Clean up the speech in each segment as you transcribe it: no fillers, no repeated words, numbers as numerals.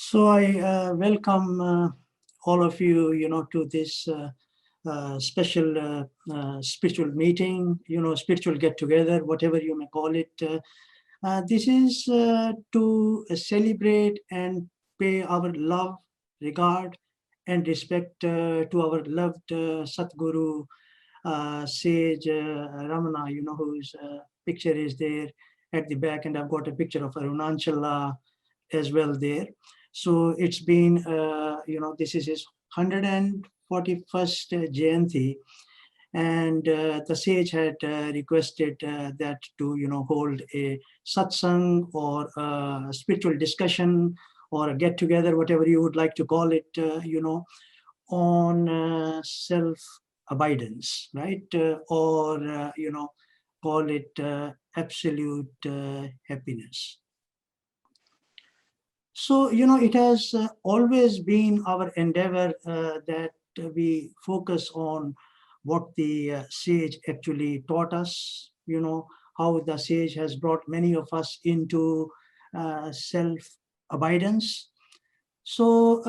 So I welcome all of you, to this special spiritual meeting, spiritual get-together, whatever you may call it. This is to celebrate and pay our love, regard, and respect to our loved Satguru, Sage Ramana, whose picture is there at the back, and I've got a picture of Arunachala as well there. So it's been, this is his 141st Jayanti, and the sage had requested that to, hold a satsang or a spiritual discussion or a get-together, whatever you would like to call it, on self-abidance, right? Or, call it absolute happiness. So, it has always been our endeavor that we focus on what the sage actually taught us, how the sage has brought many of us into self-abidance. So,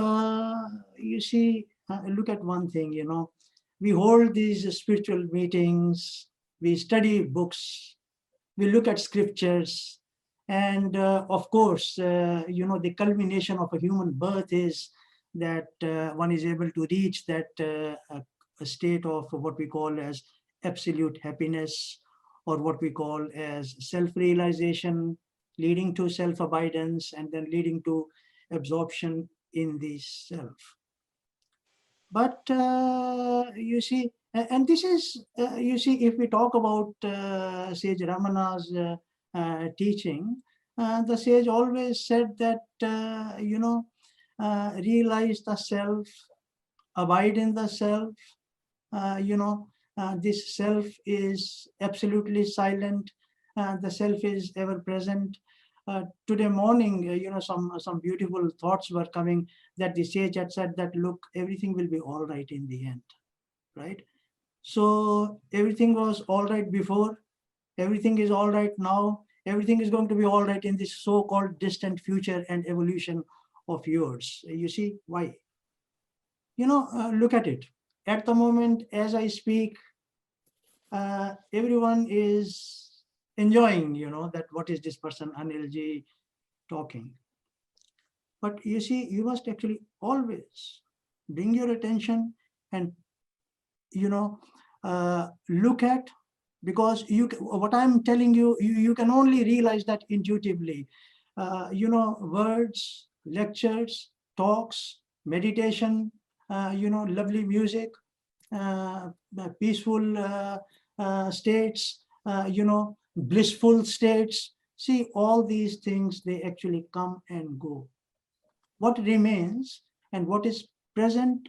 you see, look at one thing, we hold these spiritual meetings, we study books, we look at scriptures, and of course, the culmination of a human birth is that one is able to reach that a state of what we call as absolute happiness, or what we call as self-realization, leading to self-abidance, and then leading to absorption in the self. But you see, and this is, you see, if we talk about Sage Ramana's teaching, the sage always said that, realize the self, abide in the self, this self is absolutely silent, the self is ever present. Today morning, some beautiful thoughts were coming that the sage had said that, look, everything will be all right in the end, right? So everything was all right before, everything is all right now, everything is going to be all right in this so-called distant future and evolution of yours. You see why? Look at it. At the moment, as I speak, everyone is enjoying, that what is this person, Anil Ji, talking. But you see, you must actually always bring your attention and, look at, because what I'm telling you, you can only realize that intuitively. Words, lectures, talks, meditation, lovely music, peaceful states, blissful states. See, all these things, they actually come and go. What remains and what is present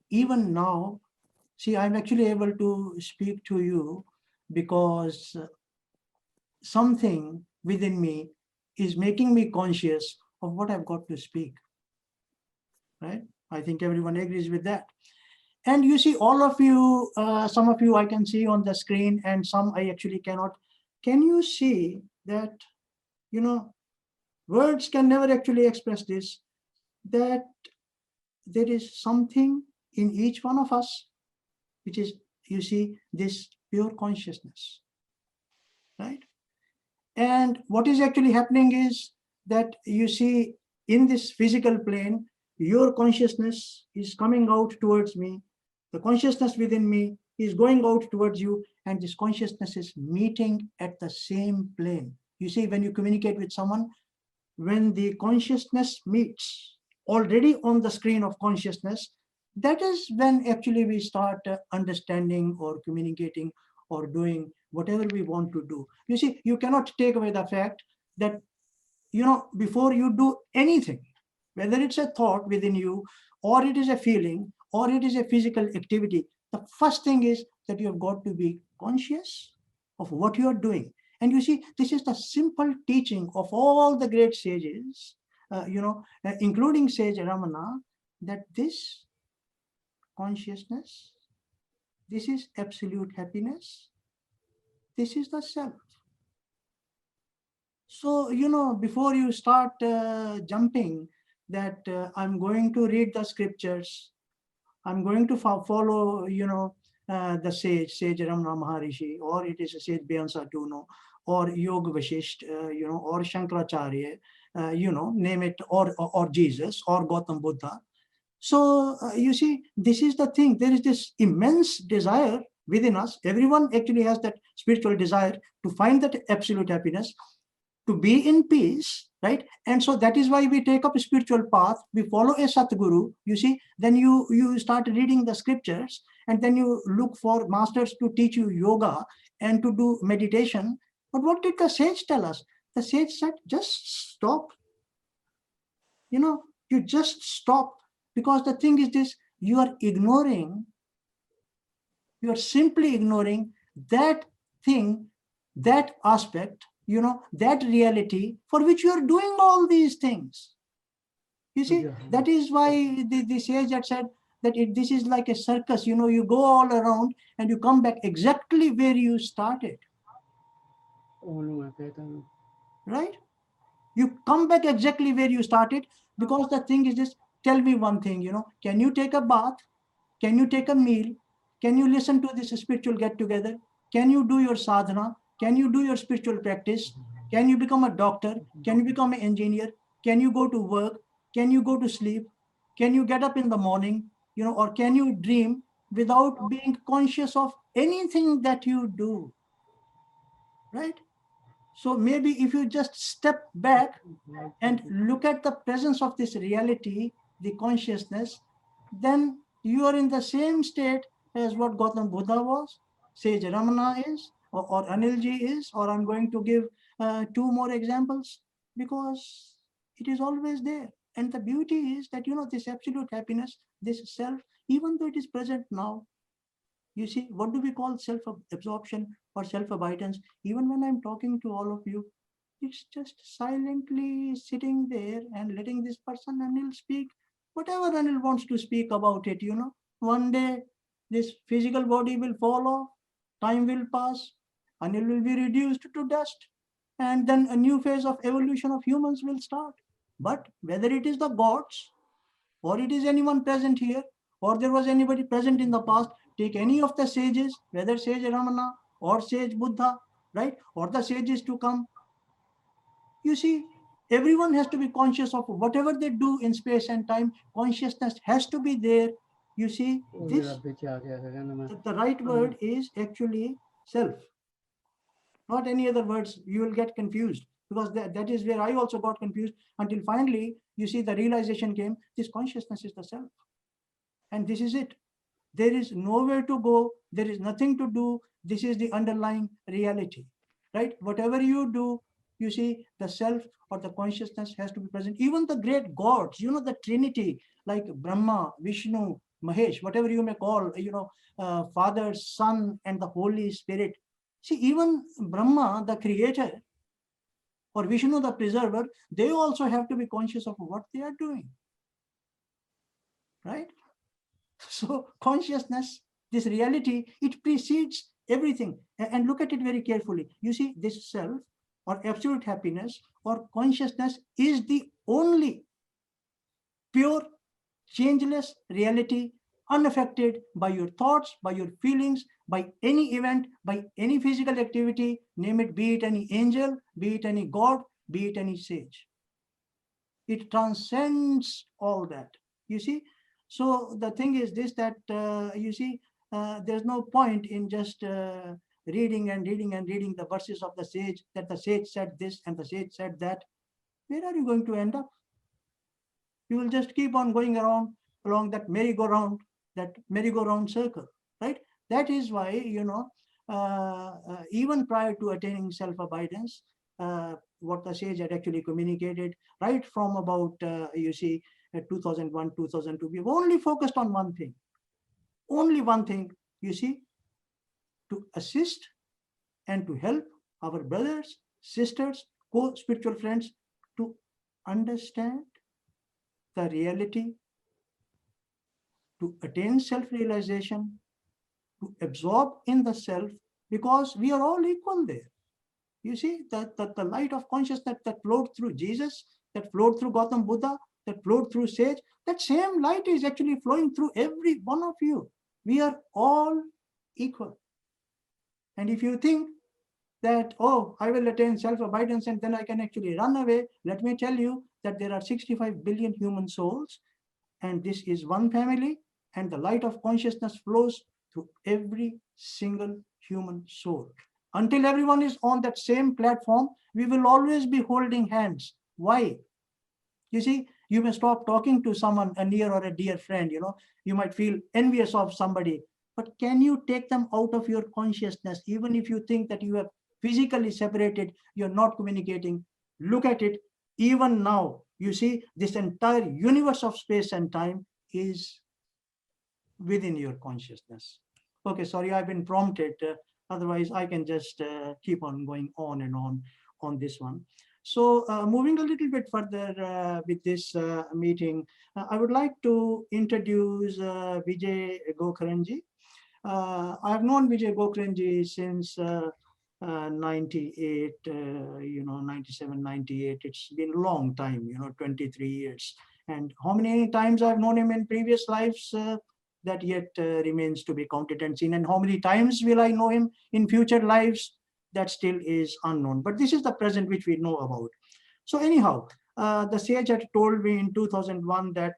even now, see, I'm actually able to speak to you because something within me is making me conscious of what I've got to speak, right? I think everyone agrees with that. And you see, all of you, some of you I can see on the screen, and some I actually cannot. Can you see that, words can never actually express this, that there is something in each one of us, which is, you see, this pure consciousness, right? And what is actually happening is that, you see, in this physical plane, your consciousness is coming out towards me. The consciousness within me is going out towards you, and this consciousness is meeting at the same plane. You see, when you communicate with someone, when the consciousness meets already on the screen of consciousness, that is when actually we start understanding or communicating or doing whatever we want to do. You see, you cannot take away the fact that, before you do anything, whether it's a thought within you, or it is a feeling, or it is a physical activity, the first thing is that you have got to be conscious of what you are doing. And you see, this is the simple teaching of all the great sages, including Sage Ramana, that this consciousness, this is absolute happiness, this is the self. So, before you start jumping that I'm going to read the scriptures, I'm going to follow, the Sage Ramana Maharishi, or it is a Sage Byansa Tuno, or Yoga Vashisht, or Shankaracharya, name it, or Jesus, or Gautam Buddha. So you see, this is the thing. There is this immense desire within us. Everyone actually has that spiritual desire to find that absolute happiness, to be in peace, right? And so that is why we take up a spiritual path. We follow a Satguru. You see, then you start reading the scriptures, and then you look for masters to teach you yoga and to do meditation. But what did the sage tell us? The sage said, just stop. You just stop. Because the thing is this, you are simply ignoring that thing, that aspect, that reality for which you are doing all these things. You see, that is why the sage had said that this is like a circus, you go all around and you come back exactly where you started. Right? You come back exactly where you started, because the thing is this, tell me one thing, can you take a bath? Can you take a meal? Can you listen to this spiritual get together? Can you do your sadhana? Can you do your spiritual practice? Can you become a doctor? Can you become an engineer? Can you go to work? Can you go to sleep? Can you get up in the morning, or can you dream without being conscious of anything that you do? Right? So maybe if you just step back and look at the presence of this reality, the consciousness, then you are in the same state as what Gautam Buddha was, Sage Ramana is, or Anil Ji is, or I'm going to give 2 more examples, because it is always there. And the beauty is that, this absolute happiness, this self, even though it is present now, you see, what do we call self-absorption or self-abidance? Even when I'm talking to all of you, it's just silently sitting there and letting this person, Anil, speak whatever Anil wants to speak about it, One day, this physical body will fall off, time will pass, Anil will be reduced to dust, and then a new phase of evolution of humans will start. But whether it is the gods, or it is anyone present here, or there was anybody present in the past, take any of the sages, whether Sage Ramana or Sage Buddha, right, or the sages to come. You see, everyone has to be conscious of whatever they do in space and time. Consciousness has to be there. You see, the right word is actually self, not any other words. You will get confused, because that is where I also got confused, until finally, you see, the realization came, this consciousness is the self. And this is it. There is nowhere to go. There is nothing to do. This is the underlying reality, right? Whatever you do, you see, the self or the consciousness has to be present. Even the great gods, the Trinity, like Brahma, Vishnu, Mahesh, whatever you may call, Father, Son, and the Holy Spirit. See, even Brahma, the creator, or Vishnu, the preserver, they also have to be conscious of what they are doing, right? So consciousness, this reality, it precedes everything. And look at it very carefully. You see, this self or absolute happiness or consciousness is the only pure, changeless reality, unaffected by your thoughts, by your feelings, by any event, by any physical activity, name it, be it any angel, be it any god, be it any sage. It transcends all that. You see, so the thing is this, that you see, there's no point in just reading and reading and reading the verses of the sage, that the sage said this and the sage said that. Where are you going to end up? You will just keep on going around along that merry-go-round circle, right? That is why, even prior to attaining self-abidance, what the sage had actually communicated right from about, 2001, 2002, we've only focused on one thing, you see, to assist and to help our brothers, sisters, co-spiritual friends to understand the reality, to attain self-realization, to absorb in the self, because we are all equal there. You see, the light of consciousness that flowed through Jesus, that flowed through Gautam Buddha, that flowed through Sage, that same light is actually flowing through every one of you. We are all equal. And if you think that, oh, I will attain self-abidance and then I can actually run away, let me tell you that there are 65 billion human souls, and this is one family, and the light of consciousness flows through every single human soul. Until everyone is on that same platform, we will always be holding hands. Why? You see, you may stop talking to someone, a near or a dear friend, you might feel envious of somebody, but can you take them out of your consciousness? Even if you think that you have physically separated, you're not communicating, look at it. Even now, you see, this entire universe of space and time is within your consciousness. Okay, sorry, I've been prompted. Otherwise, I can just keep on going on and on this one. So moving a little bit further with this meeting, I would like to introduce Vijay Gokaranji. I've known Vijay Gokaranji since 98, 97, 98. It's been a long time, 23 years. And how many times I've known him in previous lives, that yet remains to be counted and seen. And how many times will I know him in future lives, that still is unknown. But this is the present which we know about. So anyhow, the sage had told me in 2001 that,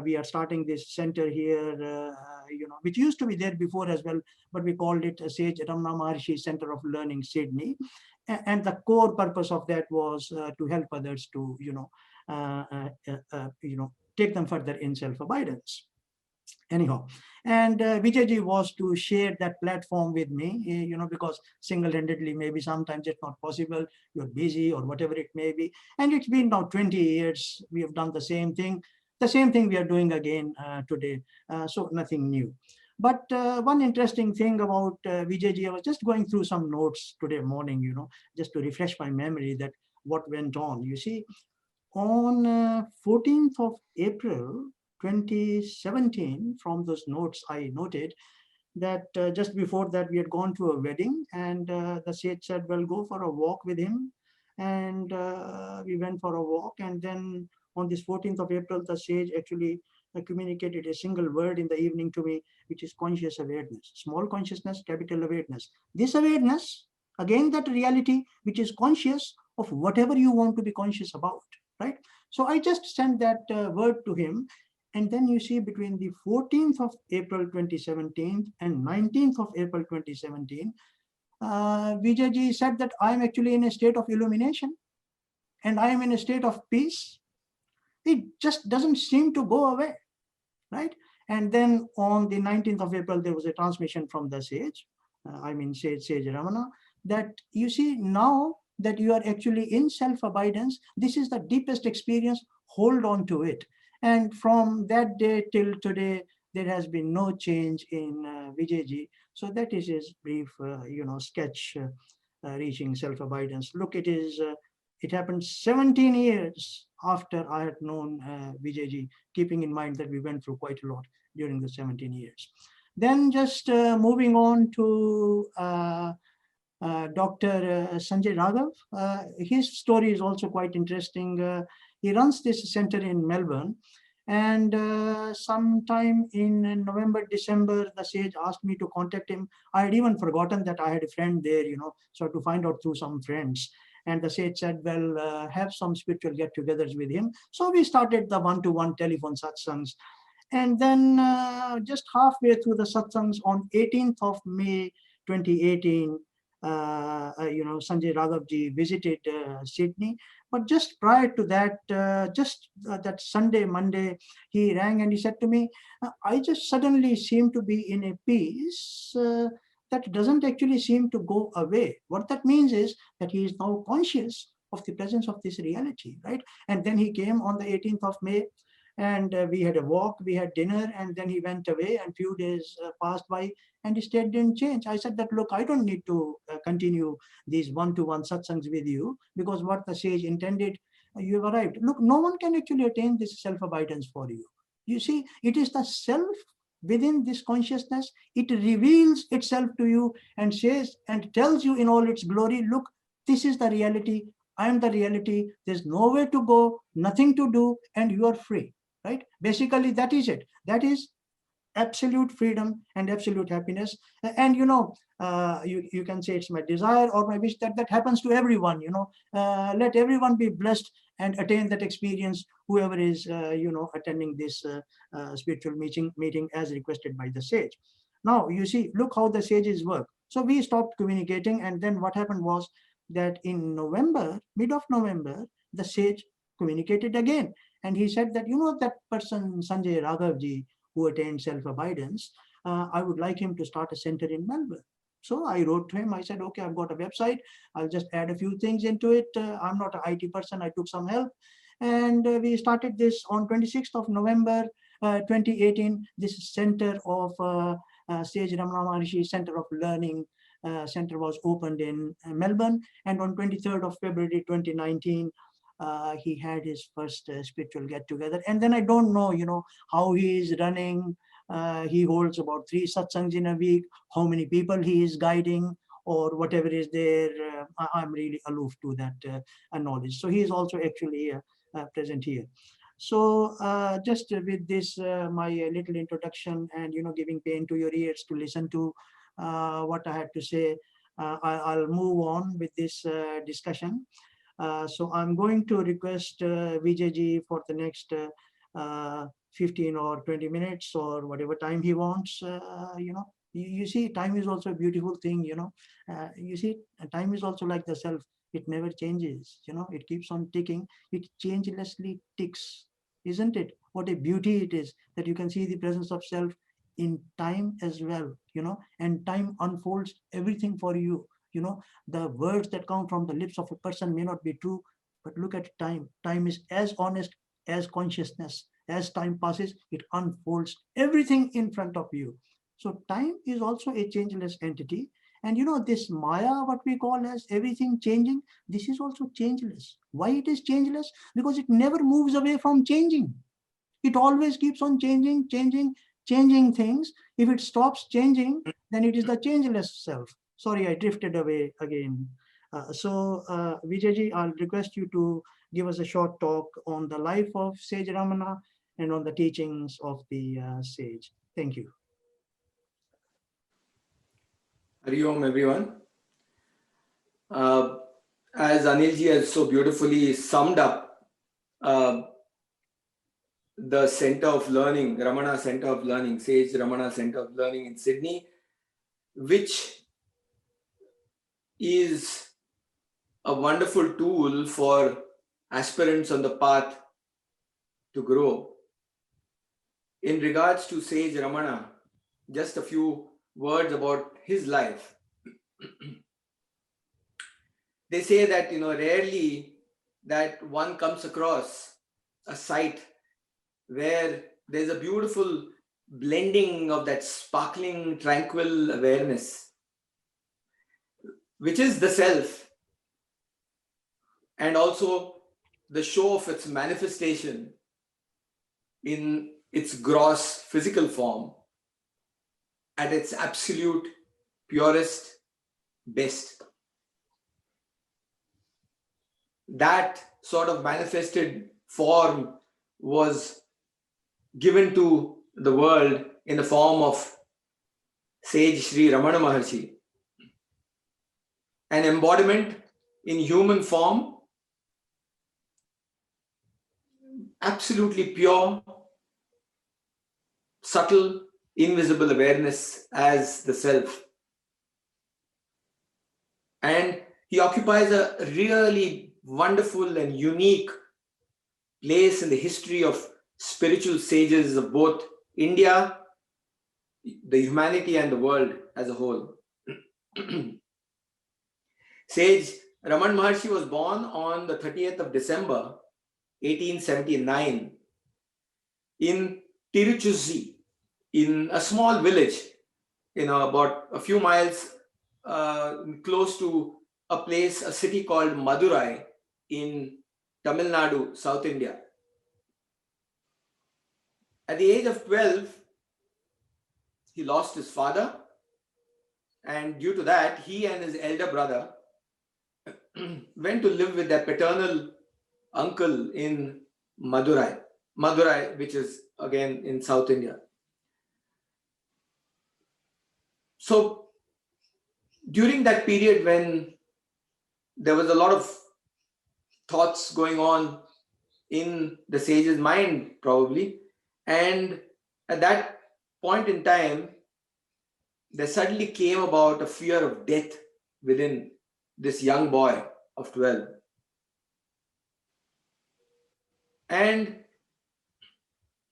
we are starting this center here, which used to be there before as well, but we called it Sage Ramana Maharishi Center of Learning, Sydney. And the core purpose of that was to help others to, take them further in self-abidance. Anyhow, and Vijay Ji was to share that platform with me, because single-handedly, maybe sometimes it's not possible, you're busy or whatever it may be. And it's been now 20 years, we have done the same thing we are doing again today. So nothing new. But one interesting thing about Vijay Ji, I was just going through some notes today morning, just to refresh my memory that what went on. You see, on 14th of April, 2017, from those notes, I noted that just before that, we had gone to a wedding, and the sage said, well, go for a walk with him. And we went for a walk. And then on this 14th of April, the sage actually communicated a single word in the evening to me, which is conscious awareness, small consciousness, capital awareness. This awareness, again, that reality which is conscious of whatever you want to be conscious about, right? So I just sent that word to him. And then you see, between the 14th of April 2017 and 19th of April 2017, Vijay Ji said that I'm actually in a state of illumination and I am in a state of peace. It just doesn't seem to go away, right? And then on the 19th of April, there was a transmission from the sage, Sage Ramana, that you see, now that you are actually in self-abidance, this is the deepest experience, hold on to it. And from that day till today, there has been no change in Vijay Ji. So that is his brief, sketch reaching self-abidance. Look, it happened 17 years after I had known Vijay Ji, keeping in mind that we went through quite a lot during the 17 years. Then just moving on to Dr. Sanjay Raghav. His story is also quite interesting. He runs this center in Melbourne. And sometime in November, December, the sage asked me to contact him. I had even forgotten that I had a friend there, so to find out through some friends. And the sage said, well, have some spiritual get-togethers with him. So we started the one-to-one telephone satsangs. And then just halfway through the satsangs on 18th of May, 2018, Sanjay Raghav ji visited Sydney. But just prior to that, that Sunday, Monday, he rang and he said to me, I just suddenly seem to be in a peace that doesn't actually seem to go away. What that means is that he is now conscious of the presence of this reality, right? And then he came on the 18th of May, and we had a walk, we had dinner, and then he went away, and few days passed by, and his state didn't change. I said that, look, I don't need to continue these one-to-one satsangs with you, because what the sage intended, you have arrived. Look, no one can actually attain this self-abidance for you. You see, it is the self within this consciousness. It reveals itself to you and says and tells you in all its glory, look, this is the reality. I am the reality. There's nowhere to go, nothing to do, and you are free, right? Basically, that is it. That is absolute freedom and absolute happiness. And you can say it's my desire or my wish that happens to everyone. Let everyone be blessed and attain that experience, whoever is attending this spiritual meeting as requested by the sage. Now you see, look how the sages work. So we stopped communicating, and then what happened was that in November, mid of November, the sage communicated again, and he said that that person Sanjay Raghav ji, who attained self-abidance, I would like him to start a center in Melbourne. So I wrote to him. I said, okay, I've got a website. I'll just add a few things into it. I'm not an IT person. I took some help. And we started this on 26th of November, 2018. This center of Sage Ramana Maharishi Center of Learning center was opened in Melbourne. And on 23rd of February, 2019, he had his first spiritual get-together. And then I don't know, how he is running. He holds about 3 satsangs in a week. How many people he is guiding or whatever is there. I'm really aloof to that knowledge. So he is also actually present here. So just with this, my little introduction and, giving pain to your ears to listen to what I had to say, I'll move on with this discussion. So I'm going to request Vijay Ji for the next 15 or 20 minutes or whatever time he wants. You see, time is also a beautiful thing. You see, time is also like the self. It never changes. It keeps on ticking. It changelessly ticks, isn't it? What a beauty it is that you can see the presence of self in time as well. And time unfolds everything for you. The words that come from the lips of a person may not be true, but look at time. Time is as honest as consciousness. As time passes, it unfolds everything in front of you. So time is also a changeless entity. And this Maya, what we call as everything changing, this is also changeless. Why it is changeless? Because it never moves away from changing. It always keeps on changing things. If it stops changing, then it is the changeless self. Sorry, I drifted away again. Vijay Ji, I'll request you to give us a short talk on the life of Sage Ramana and on the teachings of the sage. Thank you. Hari Om, everyone. As Anil Ji has so beautifully summed up the Center of Learning, Ramana Center of Learning, Sage Ramana Center of Learning in Sydney, which is a wonderful tool for aspirants on the path to grow. In regards to Sage Ramana, just a few words about his life. They say that, rarely that one comes across a site where there's a beautiful blending of that sparkling, tranquil awareness, which is the self, and also the show of its manifestation in its gross physical form at its absolute purest best. That sort of manifested form was given to the world in the form of Sage Sri Ramana Maharishi, an embodiment in human form, absolutely pure, subtle, invisible awareness as the self. And he occupies a really wonderful and unique place in the history of spiritual sages of both India, the humanity, and the world as a whole. Sage Ramana Maharshi was born on the 30th of December, 1879 in Tiruchuzzi, in a small village, about a few miles close to a city called Madurai in Tamil Nadu, South India. At the age of 12, he lost his father, and due to that, he and his elder brother went to live with their paternal uncle in Madurai, which is again in South India. So during that period when there was a lot of thoughts going on in the sage's mind, probably, and at that point in time, there suddenly came about a fear of death within this young boy of 12. And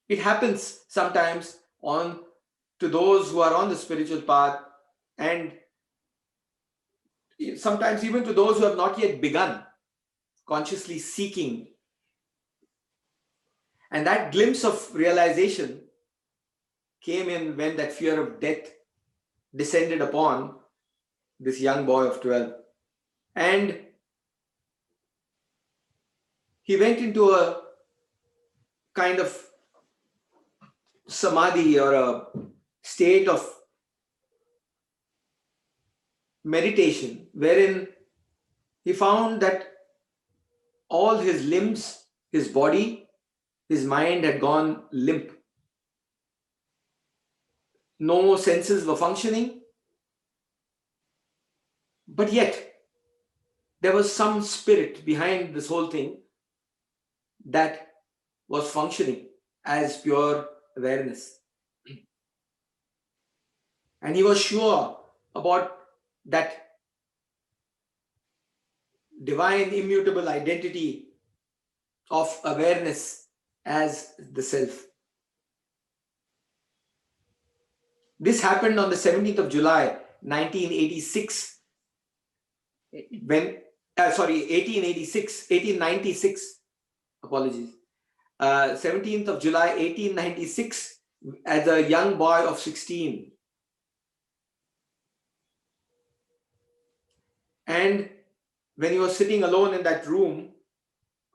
it happens sometimes to those who are on the spiritual path, and sometimes even to those who have not yet begun consciously seeking. And that glimpse of realization came in when that fear of death descended upon this young boy of 12. And he went into a kind of samadhi, or a state of meditation, wherein he found that all his limbs, his body, his mind had gone limp. No senses were functioning, but yet there was some spirit behind this whole thing that was functioning as pure awareness. And he was sure about that divine immutable identity of awareness as the self. This happened on the 17th of July, 1986, 1896, apologies. 17th of July, 1896, as a young boy of 16. And when he was sitting alone in that room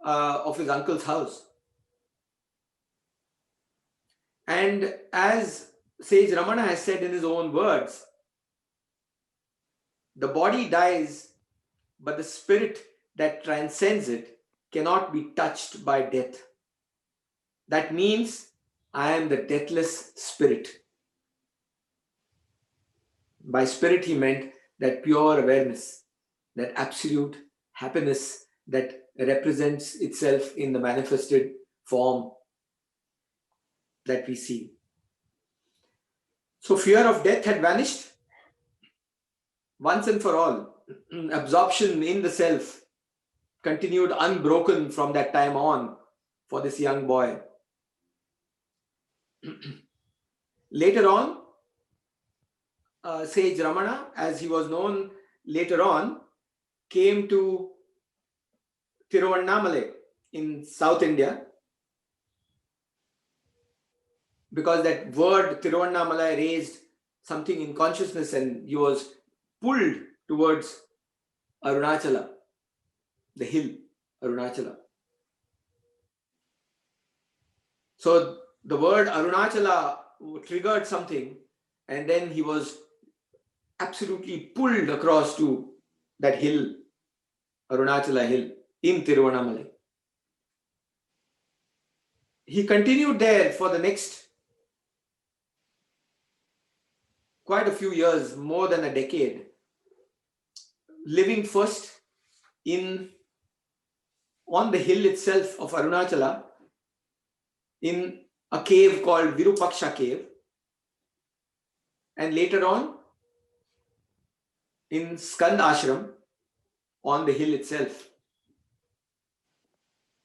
of his uncle's house. And as Sage Ramana has said in his own words, the body dies, but the spirit that transcends it cannot be touched by death. That means I am the deathless spirit. By spirit, he meant that pure awareness, that absolute happiness that represents itself in the manifested form that we see. So fear of death had vanished once and for all. Absorption in the self continued unbroken from that time on for this young boy. Later on, Sage Ramana, as he was known later on, came to Tiruvannamalai in South India, because that word Tiruvannamalai raised something in consciousness, and he was pulled towards Arunachala, the hill Arunachala. So the word Arunachala triggered something, and then he was absolutely pulled across to that hill, Arunachala hill in Tiruvannamalai. He continued there for the next quite a few years, more than a decade, living first on the hill itself of Arunachala, in a cave called Virupaksha cave, and later on in Skand Ashram on the hill itself.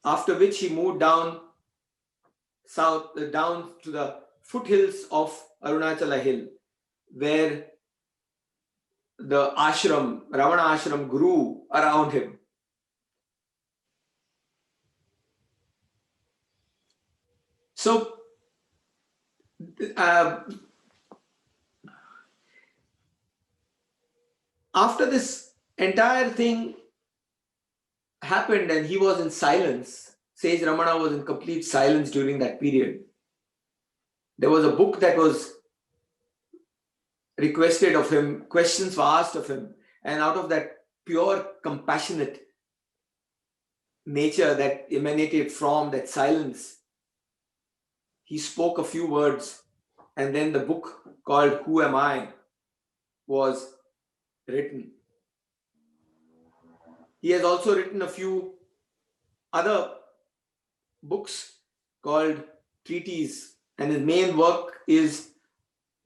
After which he moved down south, down to the foothills of Arunachala hill, where the ashram, Ravana ashram, grew around him. So after this entire thing happened and he was in silence, Sage Ramana was in complete silence during that period. There was a book that was requested of him, questions were asked of him, and out of that pure, compassionate nature that emanated from that silence. He spoke a few words, and then the book called Who Am I was written. He has also written a few other books called treatises, and his main work is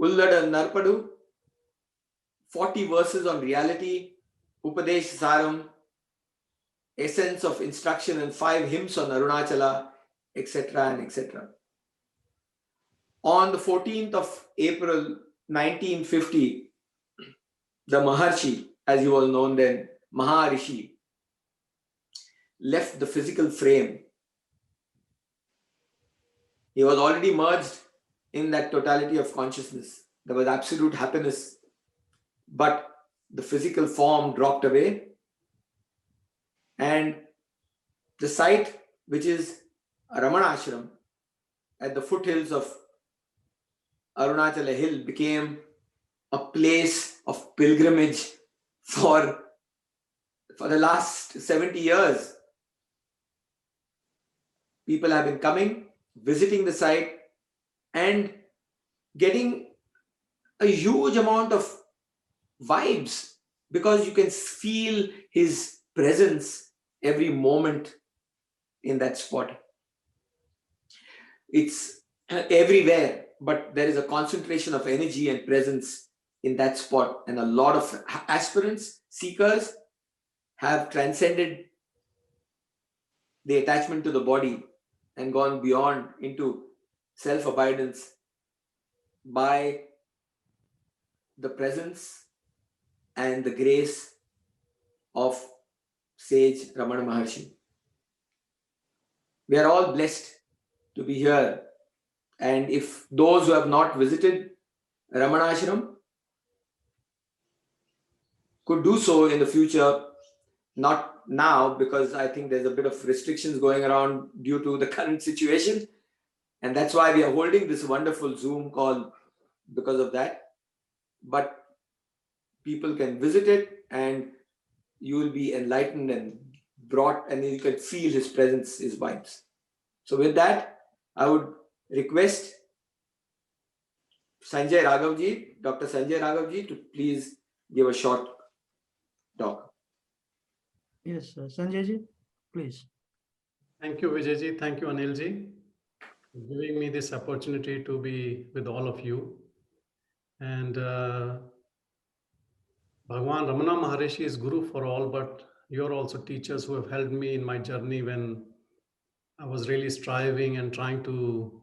Ullada Narpadu, 40 verses on reality, Upadesh Saram, Essence of Instruction, and 5 hymns on Arunachala, etc. and etc. On the 14th of April 1950, the Maharshi, as you all know then, Maharishi, left the physical frame. He was already merged in that totality of consciousness. There was absolute happiness, but the physical form dropped away, and the site, which is a Ramana Ashram at the foothills of Arunachala Hill, became a place of pilgrimage for the last 70 years. People have been coming, visiting the site, and getting a huge amount of vibes, because you can feel his presence every moment in that spot. It's everywhere, but there is a concentration of energy and presence in that spot, and a lot of aspirants, seekers have transcended the attachment to the body and gone beyond into self-abidance by the presence and the grace of Sage Ramana Maharishi. We are all blessed to be here, and if those who have not visited Ramana Ashram could do so in the future, not now, because I think there's a bit of restrictions going around due to the current situation, and that's why we are holding this wonderful Zoom call because of that. But people can visit it, and you will be enlightened and brought, and you can feel his presence, his vibes. So with that, I would request Sanjay Raghav Ji, Dr. Sanjay Raghav Ji, to please give a short talk. Yes, Sanjay Ji, please. Thank you, Vijay Ji. Thank you, Anil Ji, for giving me this opportunity to be with all of you. And Bhagwan Ramana Maharishi is Guru for all, but you're also teachers who have helped me in my journey when I was really striving and trying to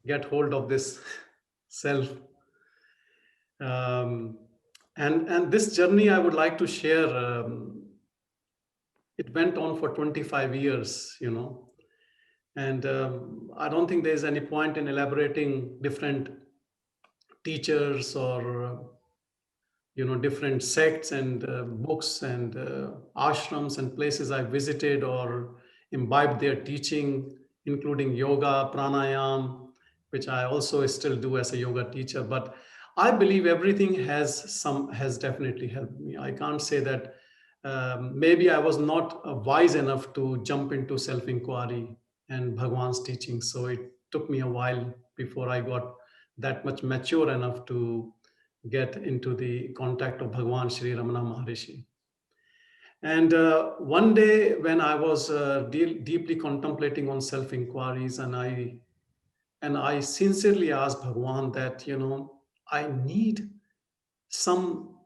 get hold of this self. And this journey I would like to share. It went on for 25 years, you know, and I don't think there's any point in elaborating different teachers or different sects and books and ashrams and places I visited or imbibed their teaching, including yoga, pranayam, which I also still do as a yoga teacher. But I believe everything has definitely helped me. I can't say that maybe I was not wise enough to jump into self-inquiry and Bhagwan's teaching. So it took me a while before I got that much mature enough to get into the contact of Bhagwan Sri Ramana Maharishi. And one day when I was deeply contemplating on self-inquiries, and I sincerely asked Bhagwan that, I need some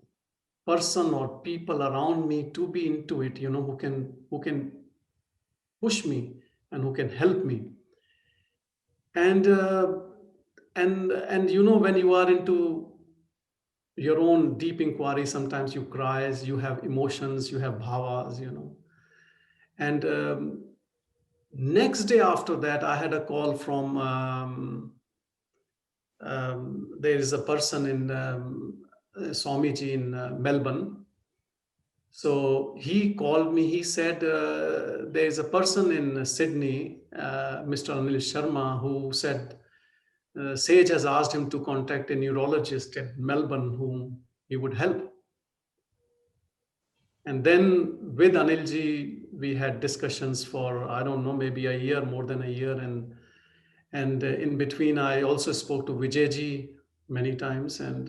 person or people around me to be into it, who can push me and who can help me. And when you are into your own deep inquiry, sometimes you cry, you have emotions, you have bhavas, And next day after that, I had a call from, there is a person in Swami Ji in Melbourne. So he called me, he said, there is a person in Sydney, Mr. Anil Sharma, who said, Sage has asked him to contact a neurologist in Melbourne whom he would help. And then with Anil Ji, we had discussions for, I don't know, maybe a year, more than a year. And in between, I also spoke to Vijay Ji many times. And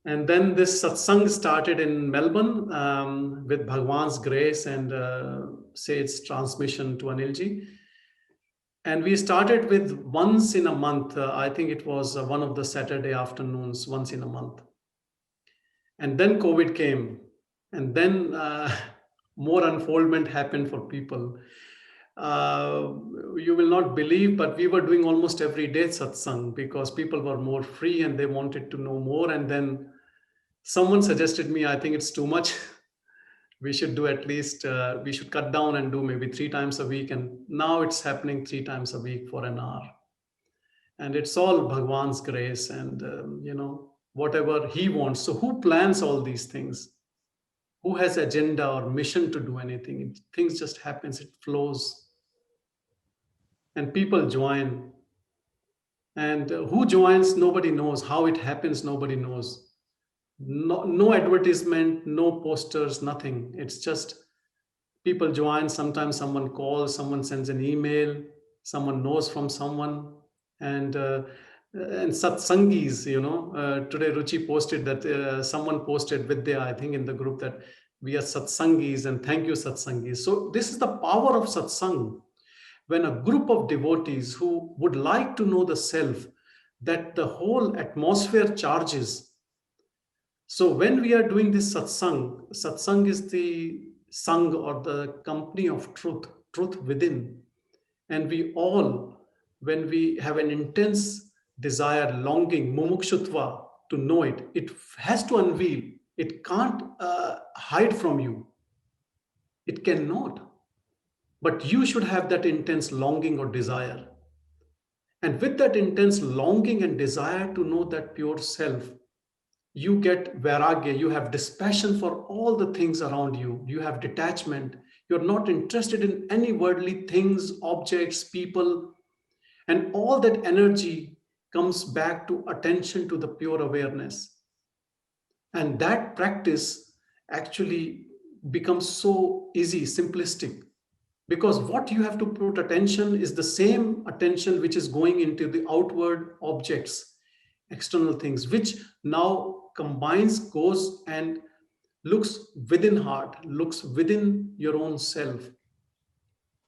then this satsang started in Melbourne with Bhagwan's grace and Sage transmission to Anil Ji. And we started with once in a month. I think it was one of the Saturday afternoons, once in a month. And then COVID came. And then more unfoldment happened for people. You will not believe, but we were doing almost every day satsang because people were more free and they wanted to know more. And then someone suggested me, I think it's too much. We should do at least, we should cut down and do maybe 3 times a week. And now it's happening 3 times a week for an hour. And it's all Bhagwan's grace and, whatever he wants. So who plans all these things? Who has agenda or mission to do anything? Things just happens, it flows. And people join. And who joins, nobody knows. How it happens, nobody knows. No advertisement, no posters, nothing. It's just people join. Sometimes someone calls, someone sends an email, someone knows from someone. And satsangis, today Ruchi posted that someone posted Vidya, I think in the group, that we are satsangis and thank you satsangis. So this is the power of satsang. When a group of devotees who would like to know the self, that the whole atmosphere charges. So when we are doing this satsang is the sang or the company of truth within. And we all, when we have an intense desire, longing, mumukshutva to know it, it has to unveil. It can't hide from you. It cannot. But you should have that intense longing or desire. And with that intense longing and desire to know that pure self, you get vairagya, you have dispassion for all the things around you. You have detachment. You're not interested in any worldly things, objects, people. And all that energy comes back to attention to the pure awareness. And that practice actually becomes so easy, simplistic. Because what you have to put attention is the same attention which is going into the outward objects, external things, which now combines, goes and looks within heart, looks within your own self.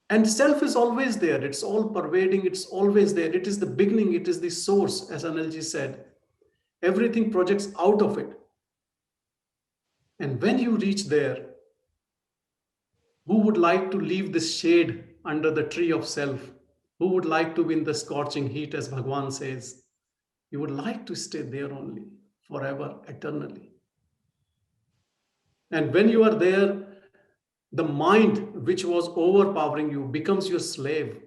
And self is always there. It's all pervading. It's always there. It is the beginning. It is the source, as Anil Ji said. Everything projects out of it. And when you reach there, who would like to leave this shade under the tree of self? Who would like to be in the scorching heat, as Bhagwan says? You would like to stay there only, forever, eternally. And when you are there, the mind which was overpowering you becomes your slave.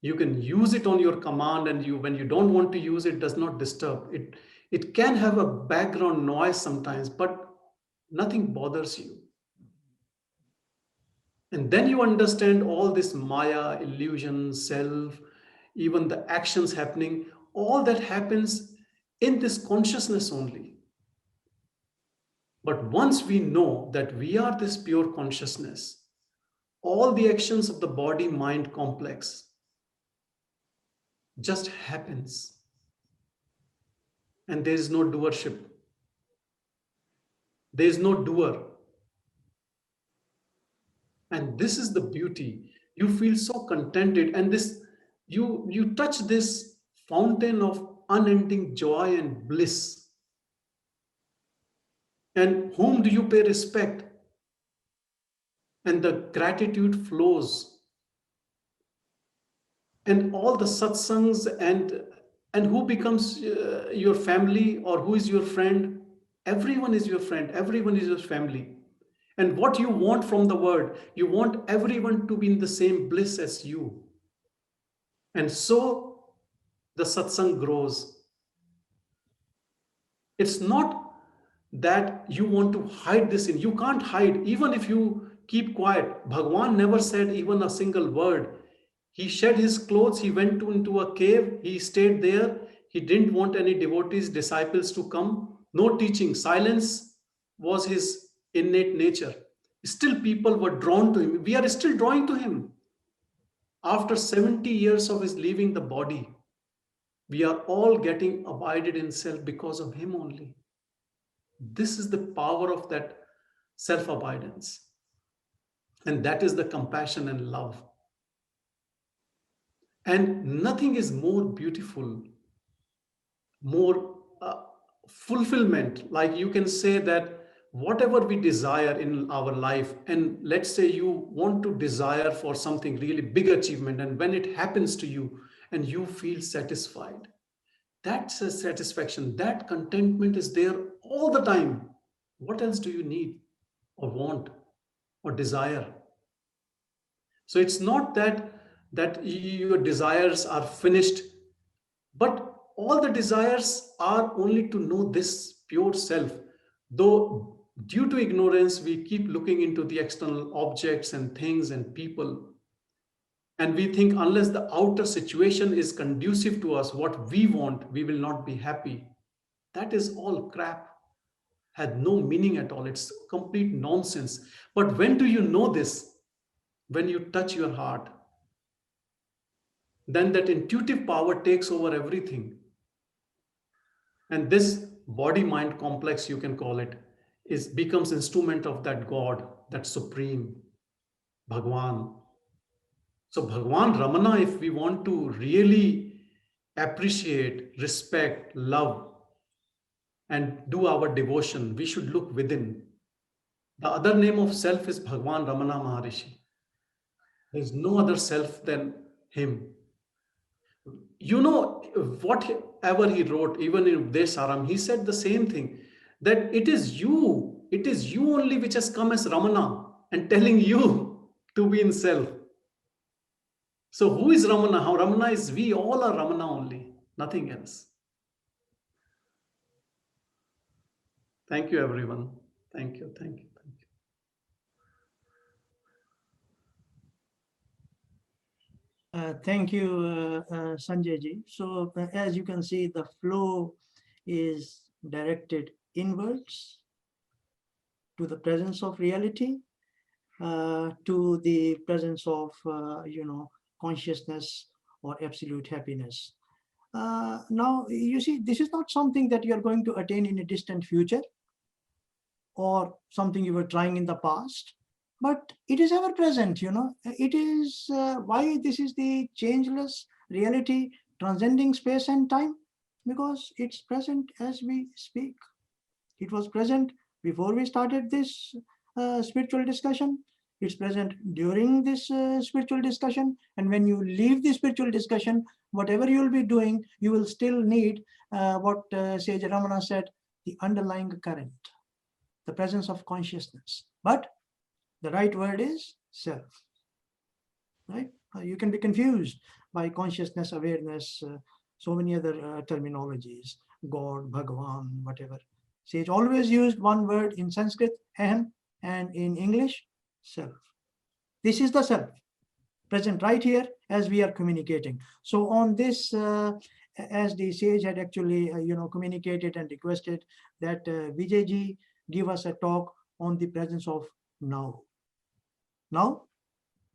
You can use it on your command, and when you don't want to use it, does not disturb. It can have a background noise sometimes, but nothing bothers you. And then you understand all this Maya, illusion, self, even the actions happening, all that happens in this consciousness only. But once we know that we are this pure consciousness, all the actions of the body-mind complex just happens. And there is no doership. There is no doer. And this is the beauty. You feel so contented, and this you touch this fountain of unending joy and bliss. And whom do you pay respect? And the gratitude flows. And all the satsangs and who becomes your family or who is your friend? Everyone is your friend. Everyone is your family. And what you want from the world, you want everyone to be in the same bliss as you. And so the satsang grows. It's not that you want to hide this in. You can't hide, even if you keep quiet. Bhagwan never said even a single word. He shed his clothes, he went into a cave, he stayed there. He didn't want any devotees, disciples to come. no teaching. Silence was his innate nature. Still, people were drawn to him. We are still drawing to him. After 70 years of his leaving the body, we are all getting abided in self because of him only. This is the power of that self-abidance. And that is the compassion and love. And nothing is more beautiful, more fulfillment. Like you can say that whatever we desire in our life, and let's say you want to desire for something really big achievement, and when it happens to you and you feel satisfied, that's a satisfaction. That contentment is there all the time. What else do you need or want or desire? So it's not that your desires are finished, but all the desires are only to know this pure self. Though due to ignorance, we keep looking into the external objects and things and people. And we think unless the outer situation is conducive to us, what we want, we will not be happy. That is all crap. Had no meaning at all. It's complete nonsense. But when do you know this? When you touch your heart, then that intuitive power takes over everything. And this body mind complex, you can call it, is becomes instrument of that God, that supreme Bhagwan. So Bhagwan Ramana, if we want to really appreciate, respect, love, and do our devotion, we should look within. The other name of self is Bhagwan Ramana Maharishi. There is no other self than him. You know, whatever he wrote, even in Desaram, he said the same thing, that it is you only which has come as Ramana and telling you to be in self. So who is Ramana? How Ramana is, we all are Ramana only, nothing else. Thank you, everyone. Thank you, thank you, thank you. Thank you, Sanjay Ji. So as you can see, the flow is directed inwards to the presence of reality, to the presence of, consciousness or absolute happiness. Now, you see, this is not something that you are going to attain in a distant future or something you were trying in the past, but it is ever present, It is why this is the changeless reality transcending space and time, because it's present as we speak. It was present before we started this spiritual discussion. It's present during this spiritual discussion. And when you leave the spiritual discussion, whatever you'll be doing, you will still need what Sage Ramana said, the underlying current, the presence of consciousness. But the right word is self, right? You can be confused by consciousness, awareness, so many other terminologies, God, Bhagwan, whatever. Sage always used one word in Sanskrit, aham, and in English, self. This is the self, present right here as we are communicating. So on this, as the sage had actually, communicated and requested that Vijay Ji give us a talk on the presence of now. Now,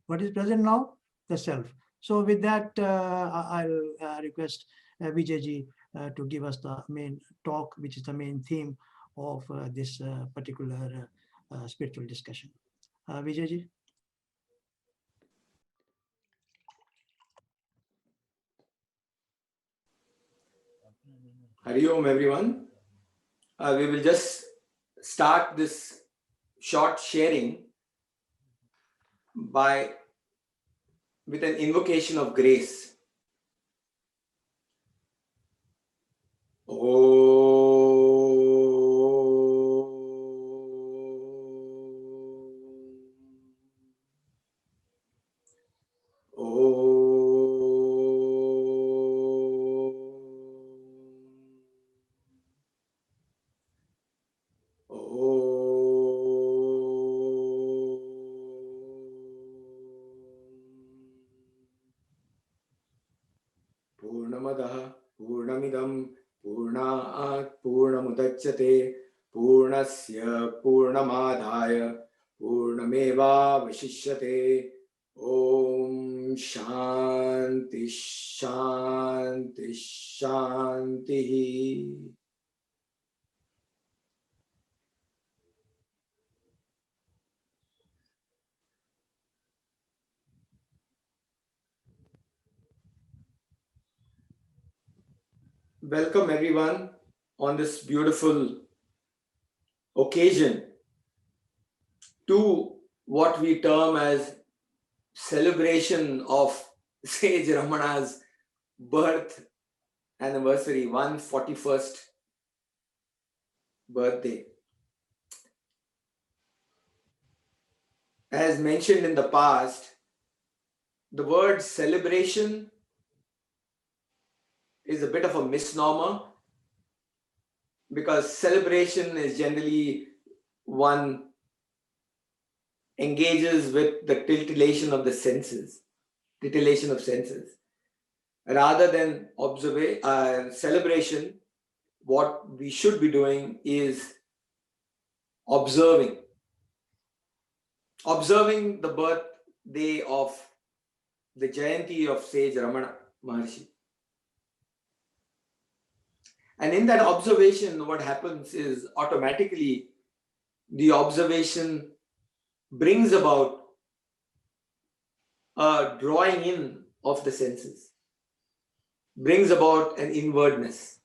what is present now? The self. So with that, I'll request Vijay Ji to give us the main talk, which is the main theme of this particular spiritual discussion. Vijay Ji. Hari Om, everyone. We will just start this short sharing with an invocation of grace. Purnat Purnamudachyate Purnasya Purnamadhaya Purnameva Vashishyate. Om Shanti Shanti Shanti. Welcome everyone on this beautiful occasion to what we term as celebration of Sage Ramana's birth anniversary, 141st birthday. As mentioned in the past, the word celebration is a bit of a misnomer, because celebration is generally one engages with the titillation of the senses, titillation of senses. Rather than celebration, what we should be doing is observing the birthday of the Jayanti of Sage Ramana Maharishi. And in that observation, what happens is automatically the observation brings about a drawing in of the senses, brings about an inwardness.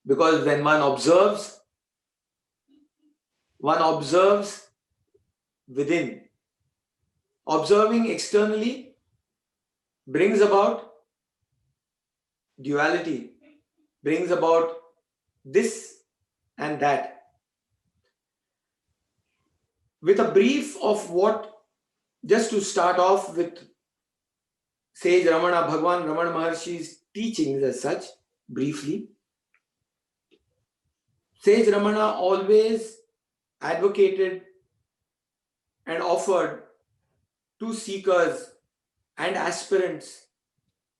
Because when one observes within. Observing externally brings about duality, brings about this and that. With a brief of what, just to start off with Sage Ramana, Bhagwan Ramana Maharishi's teachings as such, briefly. Sage Ramana always advocated and offered to seekers and aspirants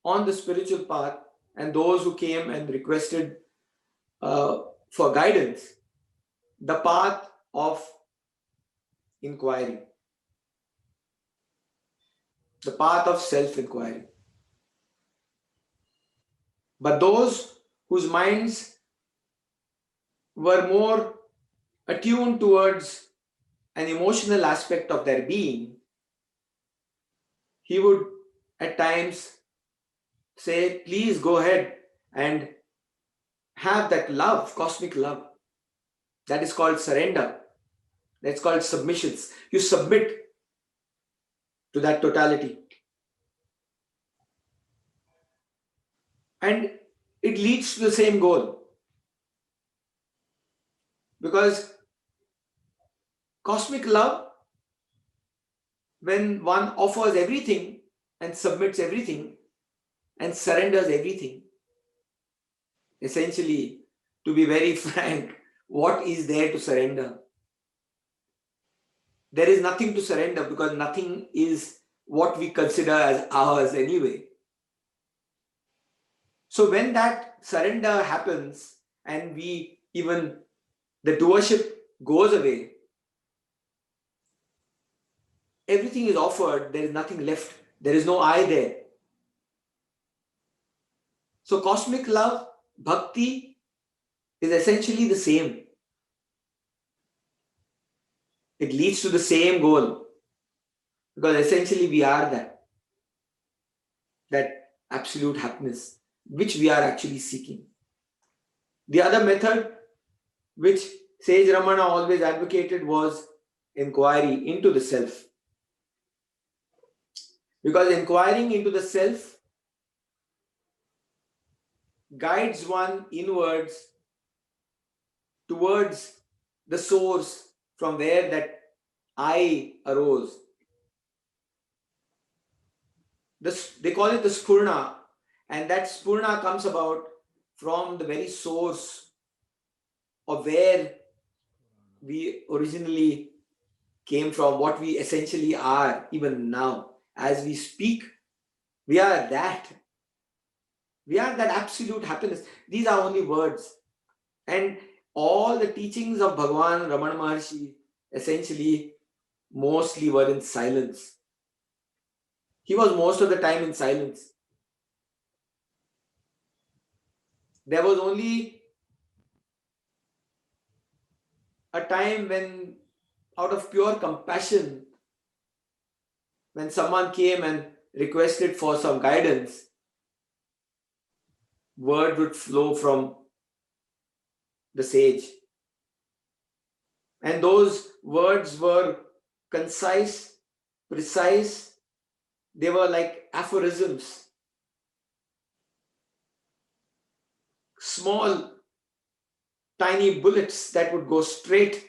on the spiritual path and those who came and requested for guidance, the path of inquiry, the path of self-inquiry. But those whose minds were more attuned towards an emotional aspect of their being, he would at times say, please go ahead and have that love, cosmic love. That is called surrender. That's called submissions. You submit to that totality. And it leads to the same goal. Because cosmic love, when one offers everything and submits everything and surrenders everything, essentially, to be very frank, what is there to surrender? There is nothing to surrender, because nothing is what we consider as ours anyway. So when that surrender happens and even the doership goes away, everything is offered, there is nothing left. There is no I there. So cosmic love, bhakti, is essentially the same. It leads to the same goal, because essentially we are that absolute happiness which we are actually seeking. The other method which Sage Ramana always advocated was inquiry into the self. Because inquiring into the self guides one inwards towards the source from where that I arose. They call it the spurna, and that spurna comes about from the very source of where we originally came from, what we essentially are even now. As we speak, we are that. We are that absolute happiness. These are only words. And all the teachings of Bhagavan Ramana Maharishi essentially mostly were in silence. He was most of the time in silence. There was only a time when, out of pure compassion, when someone came and requested for some guidance, word would flow from the sage. And those words were concise, precise. They were like aphorisms, small, tiny bullets that would go straight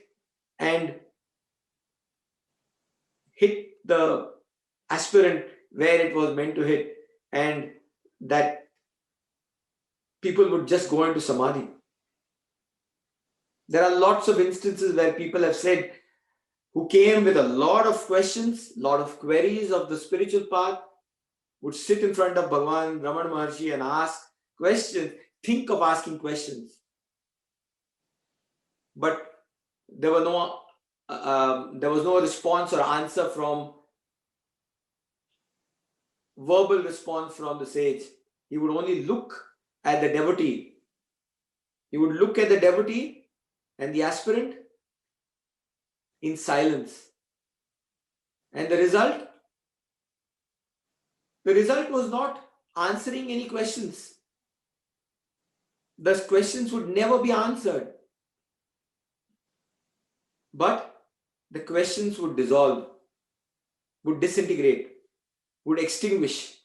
and hit the aspirant where it was meant to hit, and that people would just go into samadhi. There are lots of instances where people have said, who came with a lot of questions, lot of queries of the spiritual path, would sit in front of Bhagavan Ramana Maharshi and ask questions, think of asking questions. But there was no response or answer from verbal response from the sage. He would only look at the devotee. He would look at the devotee and the aspirant in silence. And the result was not answering any questions. The questions would never be answered. But the questions would dissolve, would disintegrate, would extinguish.